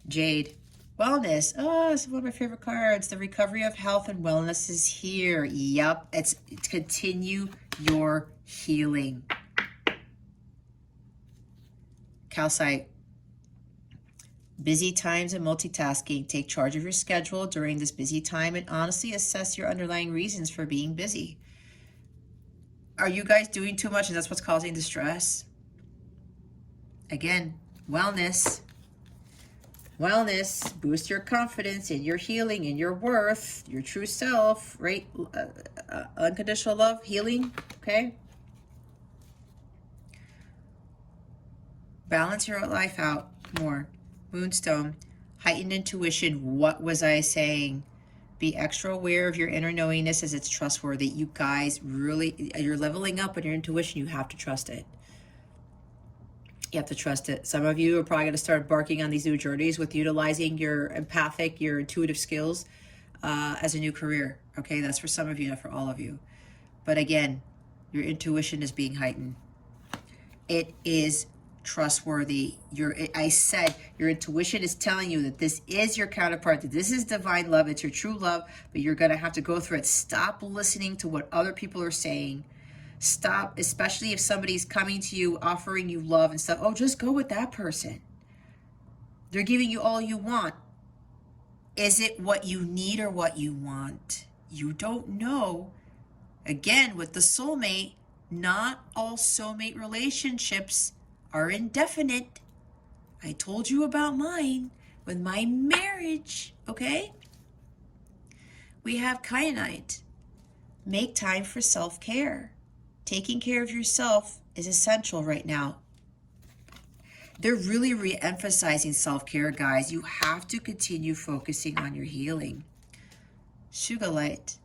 S1: Jade. Wellness. Oh, it's one of my favorite cards. The recovery of health and wellness is here. Yep. It's continue your healing. Calcite. Busy times and multitasking. Take charge of your schedule during this busy time and honestly assess your underlying reasons for being busy. Are you guys doing too much and that's what's causing the stress? Again, wellness. wellness, boost your confidence in your healing, in your worth, your true self, right? Unconditional love, healing, okay? Balance your life out more. Moonstone, heightened intuition. What was I saying? Be extra aware of your inner knowingness as it's trustworthy. You guys really, you're leveling up on your intuition. You have to trust it. You have to trust it. Some of you are probably going to start embarking on these new journeys with utilizing your empathic, your intuitive skills as a new career. Okay, that's for some of you, not for all of you. But again, your intuition is being heightened. It is trustworthy. I said your intuition is telling you that this is your counterpart, that this is divine love, it's your true love, but you're going to have to go through it. Stop listening to what other people are saying. Stop, especially if somebody's coming to you, offering you love and stuff. Oh, just go with that person. They're giving you all you want. Is it what you need or what you want? You don't know. Again, with the soulmate, not all soulmate relationships are indefinite. I told you about mine with my marriage, okay? We have kyanite. Make time for self-care. Taking care of yourself is essential right now. They're really re-emphasizing self-care, guys. You have to continue focusing on your healing. Sugarlight.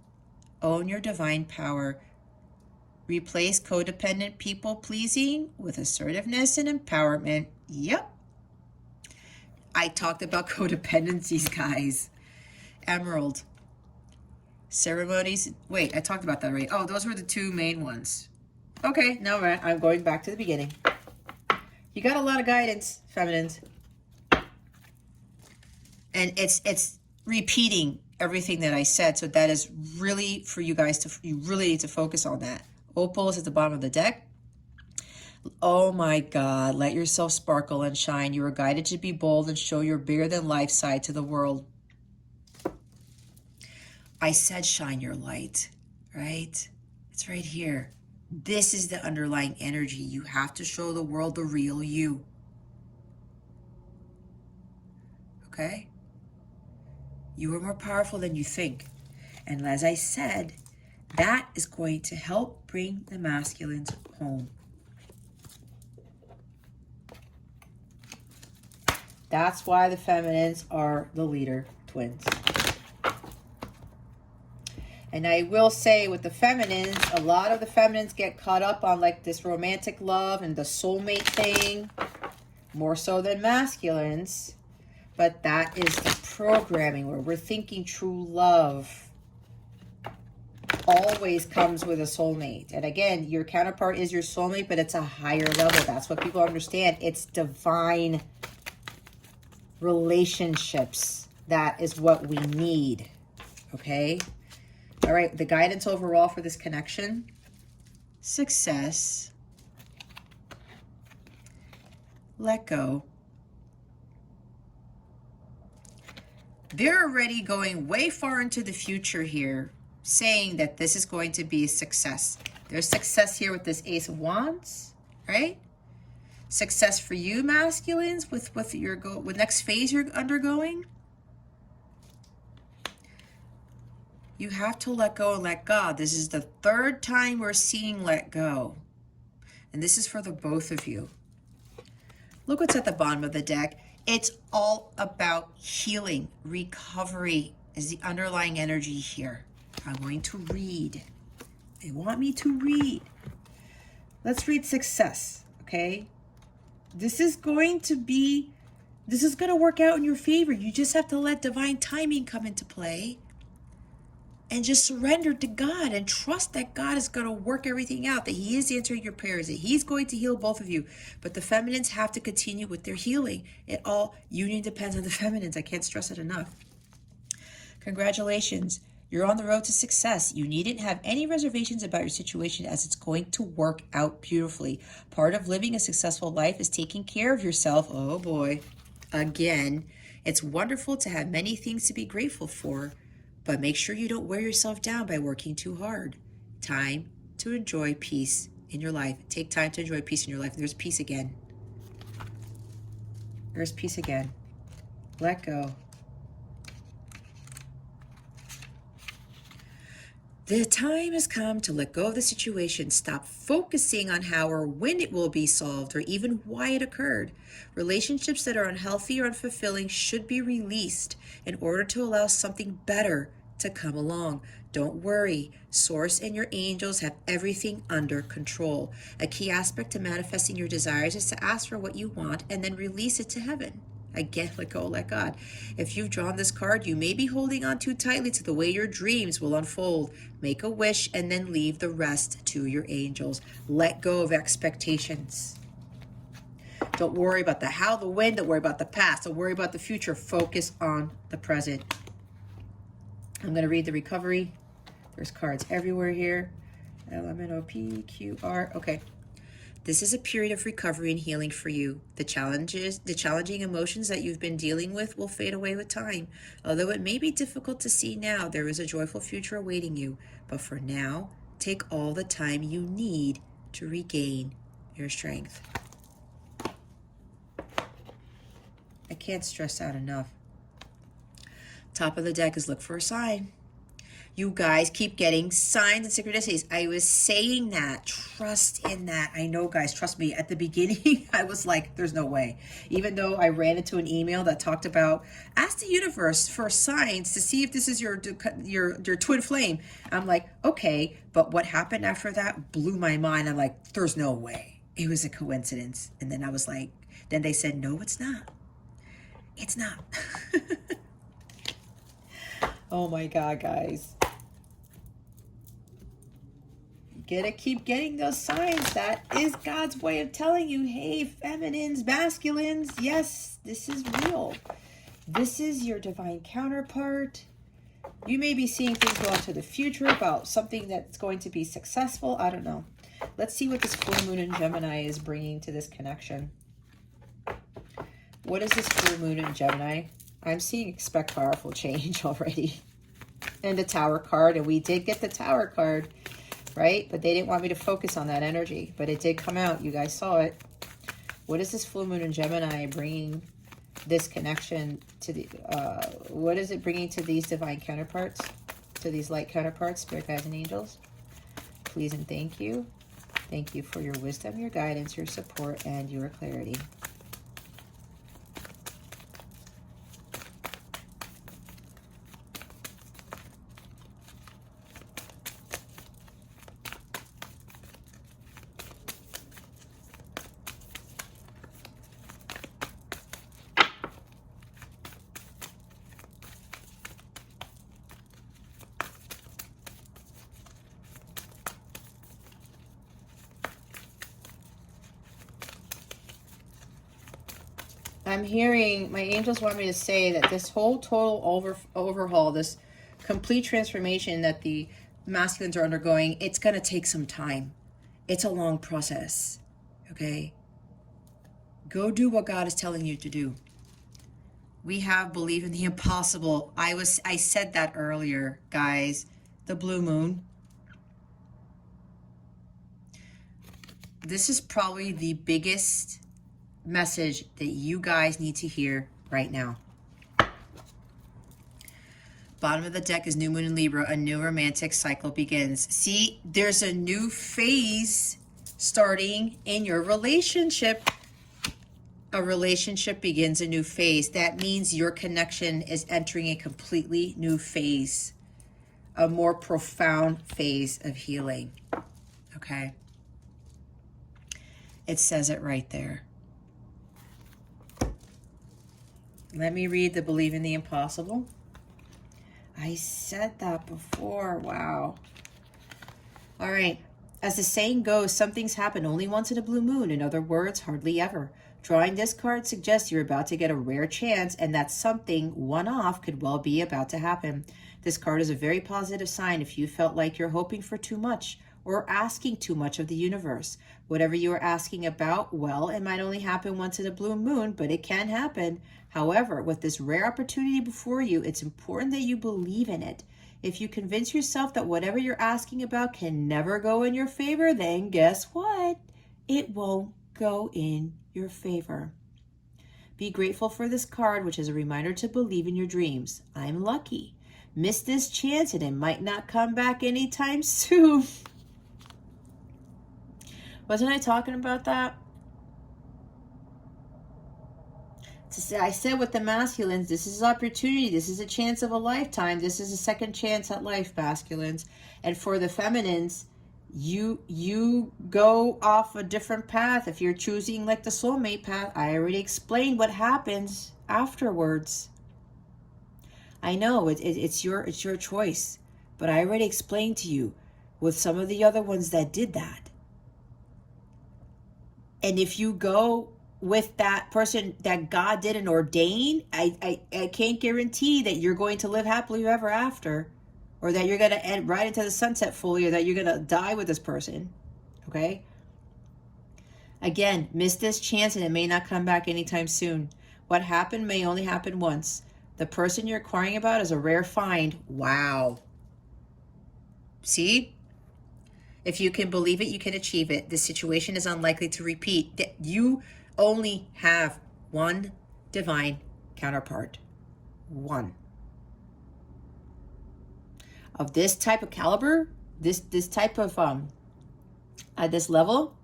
S1: Own your divine power. Replace codependent people-pleasing with assertiveness and empowerment. Yep. I talked about codependencies, guys. Emerald. Ceremonies. Wait, I talked about that, right? Oh, those were the two main ones. Okay, now I'm going back to the beginning. You got a lot of guidance, feminines. And it's repeating everything that I said. So that is really for you guys you really need to focus on that. Opal is at the bottom of the deck. Oh my God, let yourself sparkle and shine. You are guided to be bold and show your bigger than life side to the world. I said shine your light, right? It's right here. This is the underlying energy. You have to show the world the real you. Okay? You are more powerful than you think. And as I said, that is going to help bring the masculines home. That's why the feminines are the leader twins. And I will say with the feminines, a lot of the feminines get caught up on like this romantic love and the soulmate thing, more so than masculines. But that is the programming where we're thinking true love always comes with a soulmate. And again, your counterpart is your soulmate, but it's a higher level. That's what people understand. It's divine relationships. That is what we need. Okay? All right, the guidance overall for this connection. Success. Let go. They're already going way far into the future here, saying that this is going to be a success. There's success here with this Ace of Wands, right? Success for you, masculines, with next phase you're undergoing. You have to let go and let God. This is the third time we're seeing let go. And this is for the both of you. Look what's at the bottom of the deck. It's all about healing. Recovery is the underlying energy here. I'm going to read. They want me to read. Let's read success, okay? This is going to work out in your favor. You just have to let divine timing come into play. And just surrender to God and trust that God is going to work everything out, that He is answering your prayers, that He's going to heal both of you. But the feminines have to continue with their healing. Union depends on the feminines. I can't stress it enough. Congratulations. You're on the road to success. You needn't have any reservations about your situation as it's going to work out beautifully. Part of living a successful life is taking care of yourself. Oh boy. Again, it's wonderful to have many things to be grateful for. But make sure you don't wear yourself down by working too hard. Time to enjoy peace in your life. Take time to enjoy peace in your life. There's peace again. There's peace again. Let go. The time has come to let go of the situation. Stop focusing on how or when it will be solved or even why it occurred. Relationships that are unhealthy or unfulfilling should be released in order to allow something better to come along. Don't worry. Source and your angels have everything under control. A key aspect to manifesting your desires is to ask for what you want and then release it to heaven. Again, let go, let God. If you've drawn this card, you may be holding on too tightly to the way your dreams will unfold. Make a wish and then leave the rest to your angels. Let go of expectations. Don't worry about the how, the when. Don't worry about the past. Don't worry about the future. Focus on the present. I'm going to read the recovery. There's cards everywhere here. LMNOPQR. Okay. This is a period of recovery and healing for you. The challenging emotions that you've been dealing with will fade away with time. Although it may be difficult to see now, there is a joyful future awaiting you. But for now, take all the time you need to regain your strength. I can't stress that enough. Top of the deck is look for a sign. You guys keep getting signs and synchronicities. I was saying that. Trust in that. I know, guys, trust me. At the beginning, I was like, there's no way. Even though I ran into an email that talked about, ask the universe for signs to see if this is your twin flame. I'm like, okay. But what happened after that blew my mind. I'm like, there's no way. It was a coincidence. And then I was like, then they said, no, it's not. It's not. Oh my God, guys. Gotta keep getting those signs. That is God's way of telling you, hey, feminines, masculines, yes, this is real. This is your divine counterpart. You may be seeing things go into the future about something that's going to be successful. I don't know. Let's see what this full moon in Gemini is bringing to this connection. What is this full moon in Gemini? I'm seeing expect powerful change already. And the Tower card, and we did get the Tower card, right? But they didn't want me to focus on that energy, but it did come out. You guys saw it. What is this full moon in Gemini bringing this connection to the, what is it bringing to these divine counterparts, to these light counterparts, spirit guides and angels? Please and thank you. Thank you for your wisdom, your guidance, your support, and your clarity. I'm hearing, my angels want me to say that this whole total overhaul, this complete transformation that the masculines are undergoing, it's going to take some time. It's a long process, okay? Go do what God is telling you to do. We have believe in the impossible. I said that earlier, guys. The blue moon. This is probably the biggest message that you guys need to hear right now. Bottom of the deck is new moon in Libra. A new romantic cycle begins. See, there's a new phase starting in your relationship. A relationship begins a new phase. That means your connection is entering a completely new phase, a more profound phase of healing. Okay? It says it right there. Let me read the believe in the impossible. I said that before. Wow. All right. As the saying goes, some things happen only once in a blue moon. In other words, hardly ever. Drawing this card suggests you're about to get a rare chance and that something one-off could well be about to happen. This card is a very positive sign if you felt like you're hoping for too much or asking too much of the universe. Whatever you are asking about, well, it might only happen once in a blue moon, but it can happen. However, with this rare opportunity before you, it's important that you believe in it. If you convince yourself that whatever you're asking about can never go in your favor, then guess what? It won't go in your favor. Be grateful for this card, which is a reminder to believe in your dreams. I'm lucky. Miss this chance and it might not come back anytime soon. Wasn't I talking about that? I said with the masculines, this is opportunity. This is a chance of a lifetime. This is a second chance at life, masculines. And for the feminines, you go off a different path. If you're choosing like the soulmate path, I already explained what happens afterwards. I know it's your choice, but I already explained to you with some of the other ones that did that. And if you go with that person that God didn't ordain, I can't guarantee that you're going to live happily ever after, or that you're going to end right into the sunset fully, or that you're going to die with this person. Okay? Again, miss this chance and it may not come back anytime soon. What happened may only happen once. The person you're inquiring about is a rare find. Wow. See? If you can believe it, you can achieve it. This situation is unlikely to repeat. You only have one divine counterpart. One. Of this type of caliber, this type of, at this level,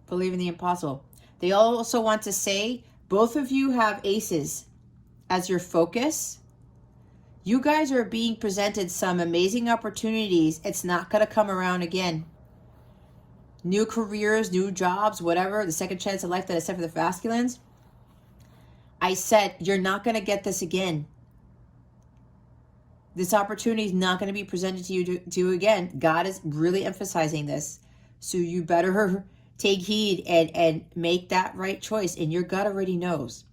S1: believe in the impossible. They also want to say, both of you have aces as your focus. You guys are being presented some amazing opportunities. It's not going to come around again. New careers, new jobs, whatever, the second chance of life that I said for the masculines. I said, you're not going to get this again. This opportunity is not going to be presented to you again. God is really emphasizing this. So you better take heed and make that right choice. And your gut already knows.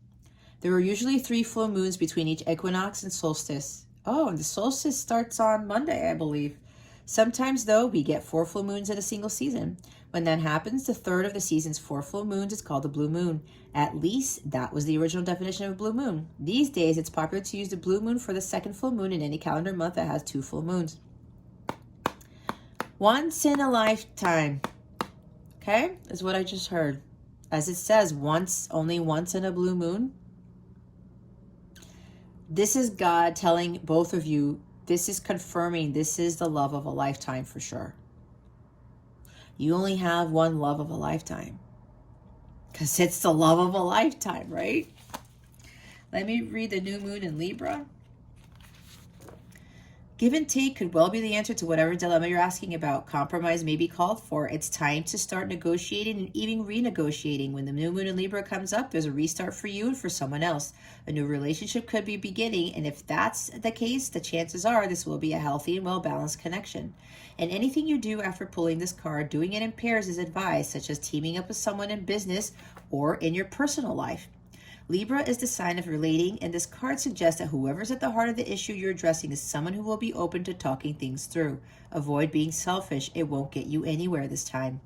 S1: There are usually 3 full moons between each equinox and solstice. Oh, and the solstice starts on Monday, I believe. Sometimes, though, we get 4 full moons in a single season. When that happens, the third of the season's 4 full moons is called the blue moon. At least, that was the original definition of a blue moon. These days, it's popular to use the blue moon for the second full moon in any calendar month that has 2 full moons. Once in a lifetime. Okay? Is what I just heard. As it says, only once in a blue moon. This is God telling both of you, this is confirming this is the love of a lifetime for sure. You only have one love of a lifetime. Because it's the love of a lifetime, right? Let me read the new moon in Libra. Give and take could well be the answer to whatever dilemma you're asking about. Compromise may be called for. It's time to start negotiating and even renegotiating. When the new moon in Libra comes up, there's a restart for you and for someone else. A new relationship could be beginning, and if that's the case, the chances are this will be a healthy and well-balanced connection. And anything you do after pulling this card, doing it in pairs is advised, such as teaming up with someone in business or in your personal life. Libra is the sign of relating, and this card suggests that whoever's at the heart of the issue you're addressing is someone who will be open to talking things through. Avoid being selfish. It won't get you anywhere this time.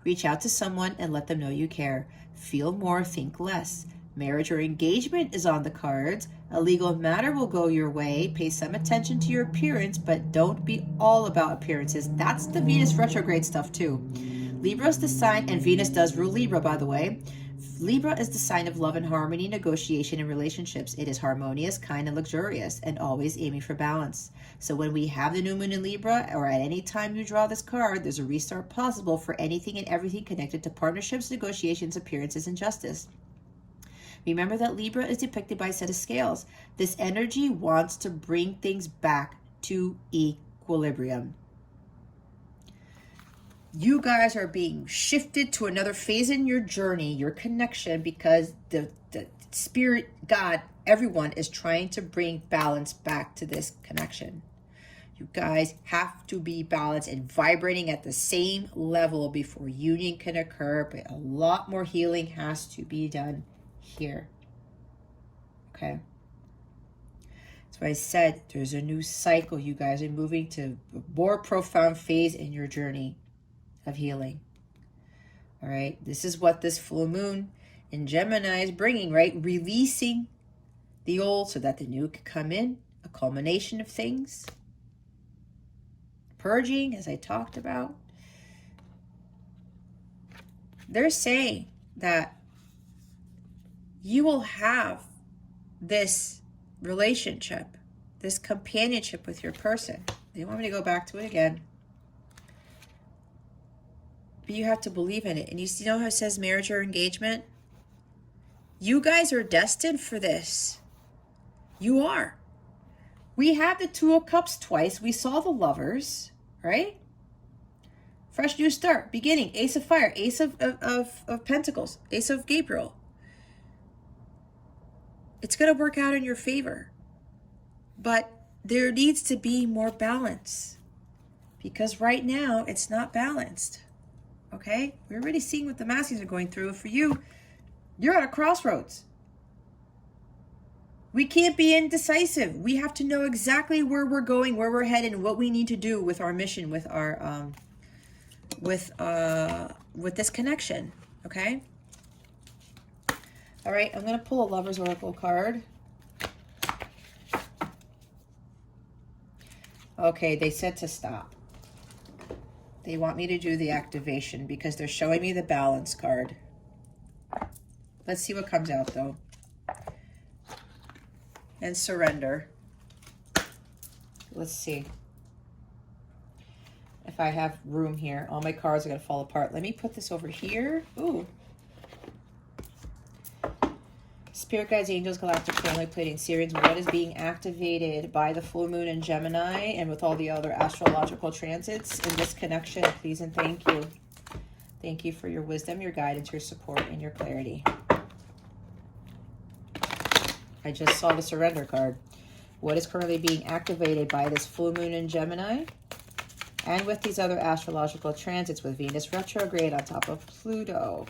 S1: Reach out to someone and let them know you care. Feel more, think less. Marriage or engagement is on the cards. A legal matter will go your way. Pay some attention to your appearance, but don't be all about appearances. That's the Venus retrograde stuff too. Libra is the sign, and Venus does rule Libra, by the way. Libra is the sign of love and harmony, negotiation, and relationships. It is harmonious, kind, and luxurious, and always aiming for balance. So when we have the new moon in Libra, or at any time you draw this card, there's a restart possible for anything and everything connected to partnerships, negotiations, appearances, and justice. Remember that Libra is depicted by a set of scales. This energy wants to bring things back to equilibrium. You guys are being shifted to another phase in your journey, your connection, because the spirit, God, everyone is trying to bring balance back to this connection. You guys have to be balanced and vibrating at the same level before union can occur, but a lot more healing has to be done here. Okay? That's why I said there's a new cycle. You guys are moving to a more profound phase in your journey of healing. All right, this is what this full moon in Gemini is bringing, right? Releasing the old so that the new can come in, a culmination of things. Purging, as I talked about. they're saying that you will have this relationship, this companionship with your person. They want me to go back to it again. But you have to believe in it. And you know how it says marriage or engagement? You guys are destined for this. You are. We have the Two of Cups twice. We saw the Lovers, right? Fresh new start, beginning, Ace of Fire, Ace of Pentacles, Ace of Gabriel. It's going to work out in your favor. But there needs to be more balance. Because right now, it's not balanced. Okay? We're already seeing what the masculines are going through. For you, you're at a crossroads. We can't be indecisive. We have to know exactly where we're going, where we're headed, and what we need to do with our mission, with our with this connection. Okay? All right, I'm going to pull a Lover's Oracle card. Okay, they said to stop. They want me to do the activation because they're showing me the balance card. Let's see what comes out, though. And surrender. Let's see if I have room here. All my cards are going to fall apart. Let me put this over here. Ooh. Spirit guides, angels, galactic family, Pleiadian, Sirians. What is being activated by the full moon in Gemini and with all the other astrological transits in this connection? Please and thank you. Thank you for your wisdom, your guidance, your support, and your clarity. I just saw the surrender card. What is currently being activated by this full moon in Gemini and with these other astrological transits, with Venus retrograde on top of Pluto,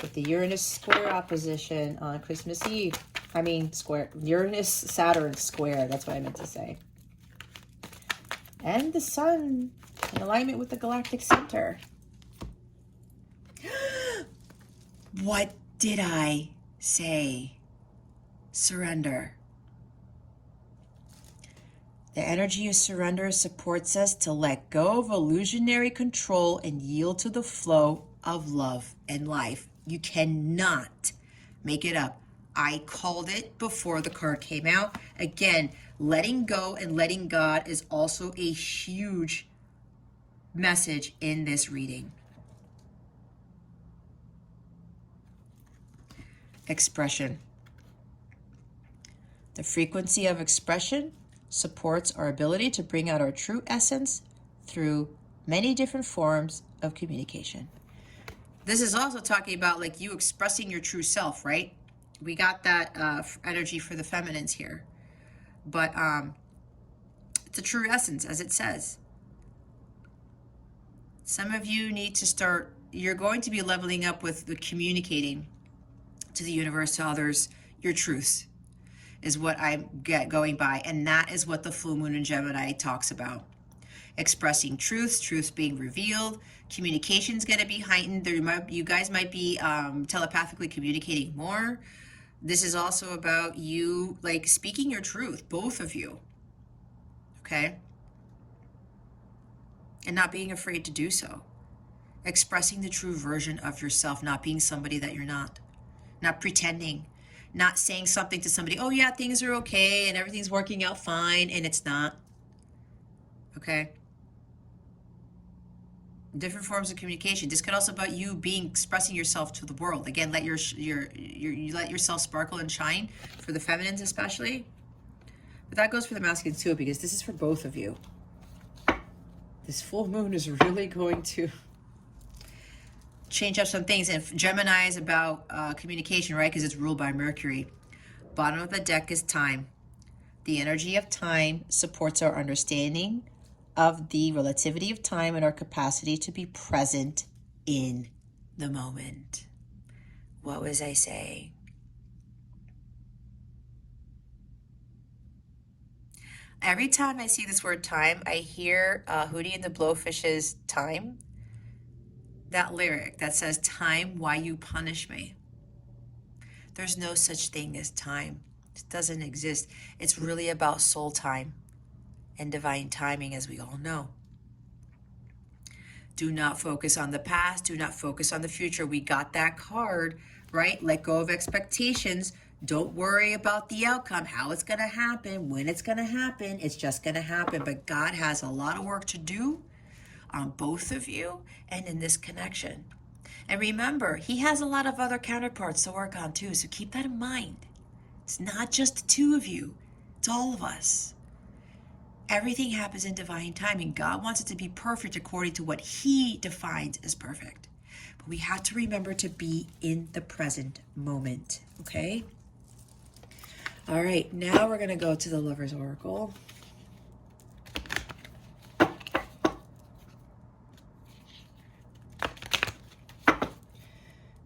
S1: with the Uranus square opposition on Christmas Eve. I mean square, Uranus-Saturn square, that's what I meant to say. And the sun in alignment with the galactic center. What did I say? Surrender. The energy of surrender supports us to let go of illusionary control and yield to the flow of love and life. You cannot make it up. I called it before the card came out. Again, letting go and letting God is also a huge message in this reading. Expression. The frequency of expression supports our ability to bring out our true essence through many different forms of communication. This is also talking about like you expressing your true self, right? We got that energy for the feminines here. But it's a true essence, as it says. Some of you need to start, you're going to be leveling up with the communicating to the universe, to others, your truths is what I get going by. And that is what the full moon in Gemini talks about. Expressing truths being revealed, communication's going to be heightened. You guys might be telepathically communicating more. This is also about you like speaking your truth, both of you. Okay? And not being afraid to do so. Expressing the true version of yourself, not being somebody that you're not. Not pretending. Not saying something to somebody, oh yeah, things are okay and everything's working out fine, and it's not. Okay? Different forms of communication. This could also be about you expressing yourself to the world. Again, let you let yourself sparkle and shine, for the feminines especially. But that goes for the masculines too, because this is for both of you. This full moon is really going to change up some things. And Gemini is about communication, right? Because it's ruled by Mercury. Bottom of the deck is time. The energy of time supports our understanding of the relativity of time and our capacity to be present in the moment. What was I saying? Every time I see this word time, I hear Hootie and the Blowfish's Time. That lyric that says, time, why you punish me? There's no such thing as time. It doesn't exist. It's really about soul time and divine timing, as we all know. Do not focus on the past. Do not focus on the future. We got that card, right? Let go of expectations. Don't worry about the outcome, how it's going to happen, when it's going to happen. It's just going to happen. But God has a lot of work to do on both of you and in this connection. And remember, he has a lot of other counterparts to work on too. So keep that in mind. It's not just the two of you. It's all of us. Everything happens in divine timing. God wants it to be perfect according to what he defines as perfect. But we have to remember to be in the present moment, okay? All right, now we're going to go to the Lover's Oracle.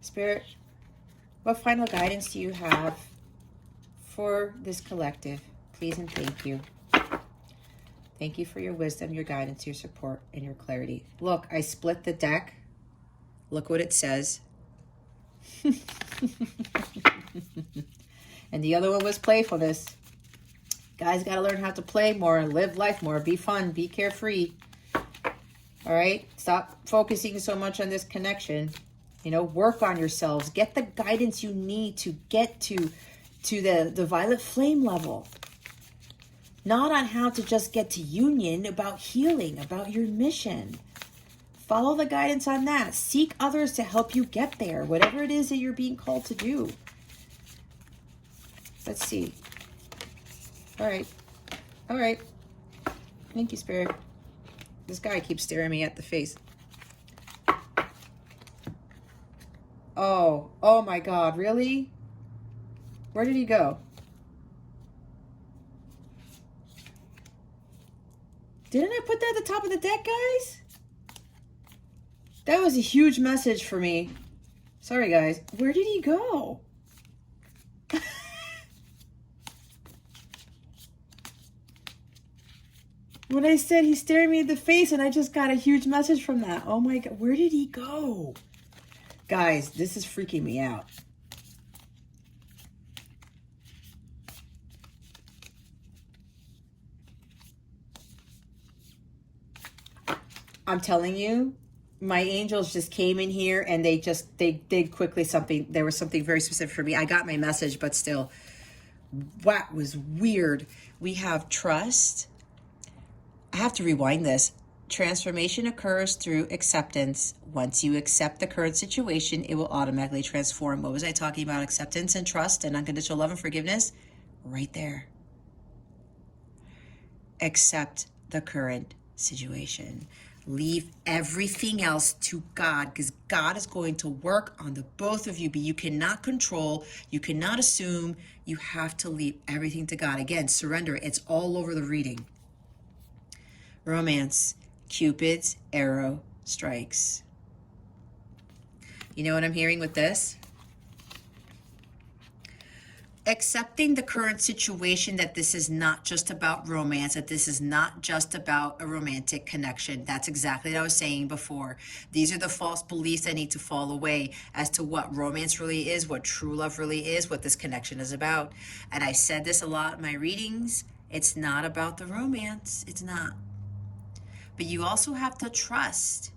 S1: Spirit, what final guidance do you have for this collective? Please and thank you. Thank you for your wisdom, your guidance, your support, and your clarity. Look, I split the deck. Look what it says. And the other one was playfulness. Guys got to learn how to play more, live life more, be fun, be carefree. All right? Stop focusing so much on this connection. You know, work on yourselves. Get the guidance you need to get to the violet flame level. Not on how to just get to union, about healing, about your mission. Follow the guidance on that. Seek others to help you get there, whatever it is that you're being called to do. Let's see. All right. All right. Thank you, Spirit. This guy keeps staring me at the face. Oh my God, really? Where did he go? Didn't I put that at the top of the deck, guys? That was a huge message for me. Sorry, guys. Where did he go? When I said he's staring me in the face and I just got a huge message from that. Oh my God, where did he go? Guys, this is freaking me out. I'm telling you, my angels just came in here and they did quickly something. There was something very specific for me. I got my message, but still, that was weird. We have trust. I have to rewind this. Transformation occurs through acceptance. Once you accept the current situation, it will automatically transform. What was I talking about? Acceptance and trust and unconditional love and forgiveness? Right there. Accept the current situation. Leave everything else to God, because God is going to work on the both of you. But you cannot control, you cannot assume, you have to leave everything to God. Again, surrender. It's all over the reading. Romance. Cupid's arrow strikes. You know what I'm hearing with this? Accepting the current situation, that this is not just about romance, that this is not just about a romantic connection. That's exactly what I was saying before. These are the false beliefs that need to fall away as to what romance really is, what true love really is, what this connection is about. And I said this a lot in my readings. It's not about the romance. It's not. But you also have to trust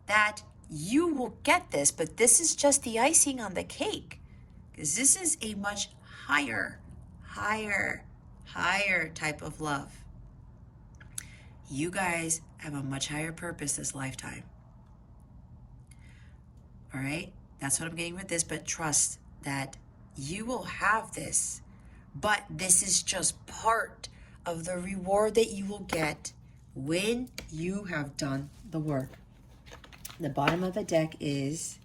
S1: that you will get this, but this is just the icing on the cake. Because this is a much higher type of love. You guys have a much higher purpose this lifetime. All right? That's what I'm getting with this, but trust that you will have this. But this is just part of the reward that you will get when you have done the work. The bottom of the deck is,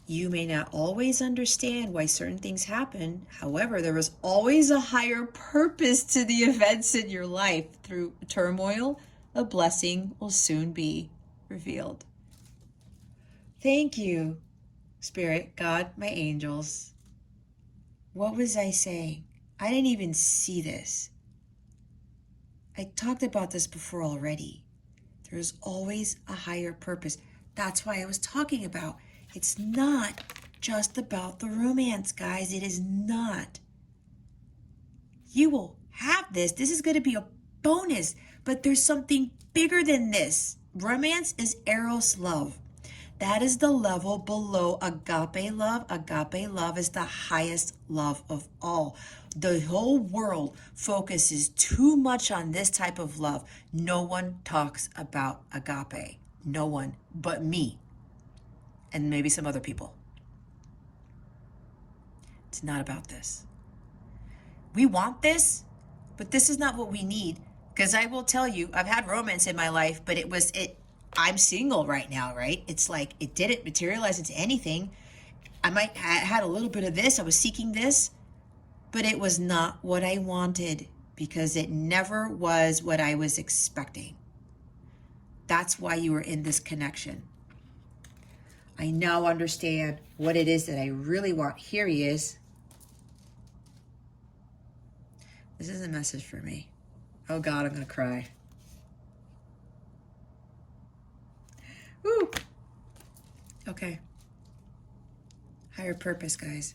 S1: you may not always understand why certain things happen. However, there is always a higher purpose to the events in your life. Through turmoil, a blessing will soon be revealed. Thank you, Spirit, God, my angels. What was I saying? I didn't even see this. I talked about this before already. There's always a higher purpose. That's why I was talking about. It's not just about the romance, guys. It is not. You will have this. This is going to be a bonus, but there's something bigger than this Romance is eros love. That is the level below agape love. Agape love is the highest love of all. The whole world focuses too much on this type of love. No one talks about agape. No one but me and maybe some other people. It's not about this. We want this, but this is not what we need. Because I will tell you, I've had romance in my life, but I'm single right now, right? It's like it didn't materialize into anything. I had a little bit of this. I was seeking this, but it was not what I wanted because it never was what I was expecting. That's why you were in this connection. I now understand what it is that I really want. Here he is. This is a message for me. Oh God, I'm going to cry. Woo. Okay. Higher purpose, guys.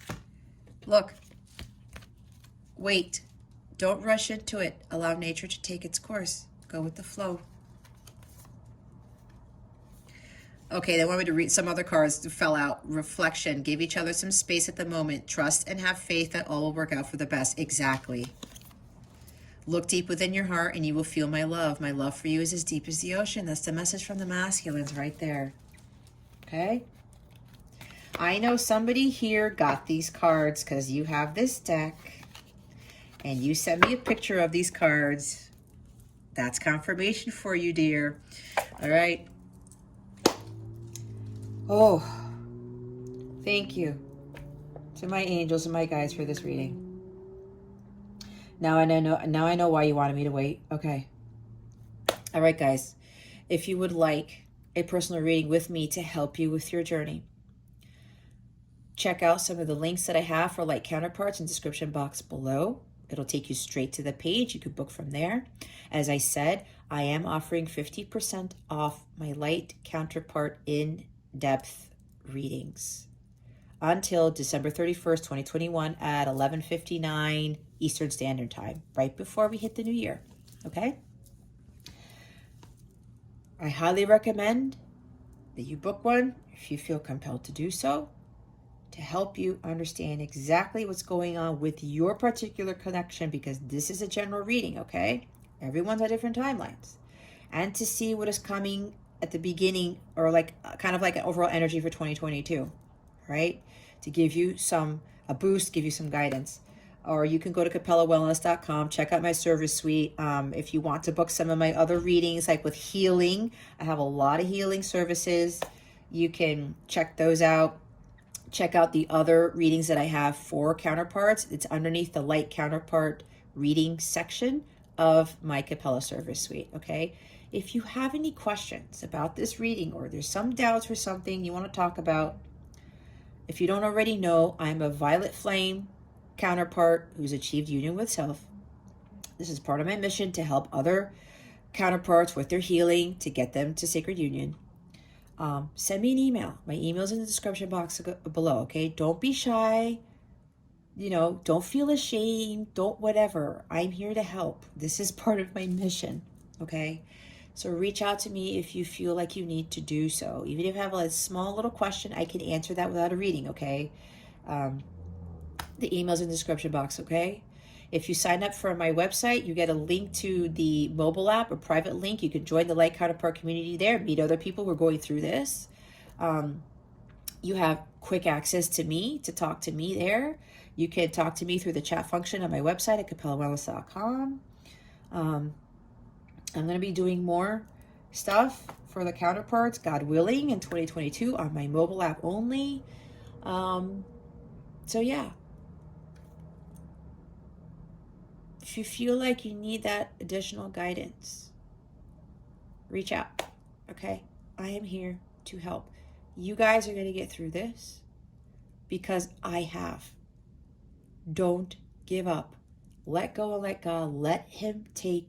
S1: Look. Wait. Don't rush into it. Allow nature to take its course. Go with the flow. Okay, they want me to read some other cards that fell out. Reflection. Give each other some space at the moment. Trust and have faith that all will work out for the best. Exactly. Look deep within your heart and you will feel my love. My love for you is as deep as the ocean. That's the message from the masculines right there. Okay? I know somebody here got these cards because you have this deck and you sent me a picture of these cards. That's confirmation for you, dear. All right. Oh, thank you to my angels and my guides for this reading. Now I know why you wanted me to wait. Okay. All right, guys. If you would like a personal reading with me to help you with your journey, check out some of the links that I have for light counterparts in the description box below. It'll take you straight to the page. You could book from there. As I said, I am offering 50% off my light counterpart in-depth readings until December 31st, 2021 at 11:59 Eastern Standard Time, right before we hit the new year, okay? I highly recommend that you book one if you feel compelled to do so to help you understand exactly what's going on with your particular connection because this is a general reading, okay? Everyone's on different timelines. And to see what is coming at the beginning or like kind of like an overall energy for 2022, right? To give you a boost, give you some guidance. Or you can go to capellawellness.com, check out my service suite. If you want to book some of my other readings, like with healing, I have a lot of healing services. You can check those out. Check out the other readings that I have for counterparts. It's underneath the light counterpart reading section of my Capella service suite, okay? If you have any questions about this reading or there's some doubts or something you want to talk about, if you don't already know, I'm a violet flame counterpart who's achieved union with self. This is part of my mission to help other counterparts with their healing to get them to sacred union. Send me an email. My email's in the description box below, okay? Don't be shy. Don't feel ashamed. Don't whatever. I'm here to help. This is part of my mission, okay? So reach out to me if you feel like you need to do so. Even if you have a small little question, I can answer that without a reading, okay? The email's in the description box, okay? If you sign up for my website, you get a link to the mobile app, a private link. You can join the Light Counterpart community there, meet other people who are going through this. You have quick access to me, to talk to me there. You can talk to me through the chat function on my website at capellawellness.com. I'm going to be doing more stuff for the counterparts, God willing, in 2022 on my mobile app only. So yeah. If you feel like you need that additional guidance, reach out, okay? I am here to help. You guys are going to get through this because I have. Don't give up. Let go and let God. Let Him take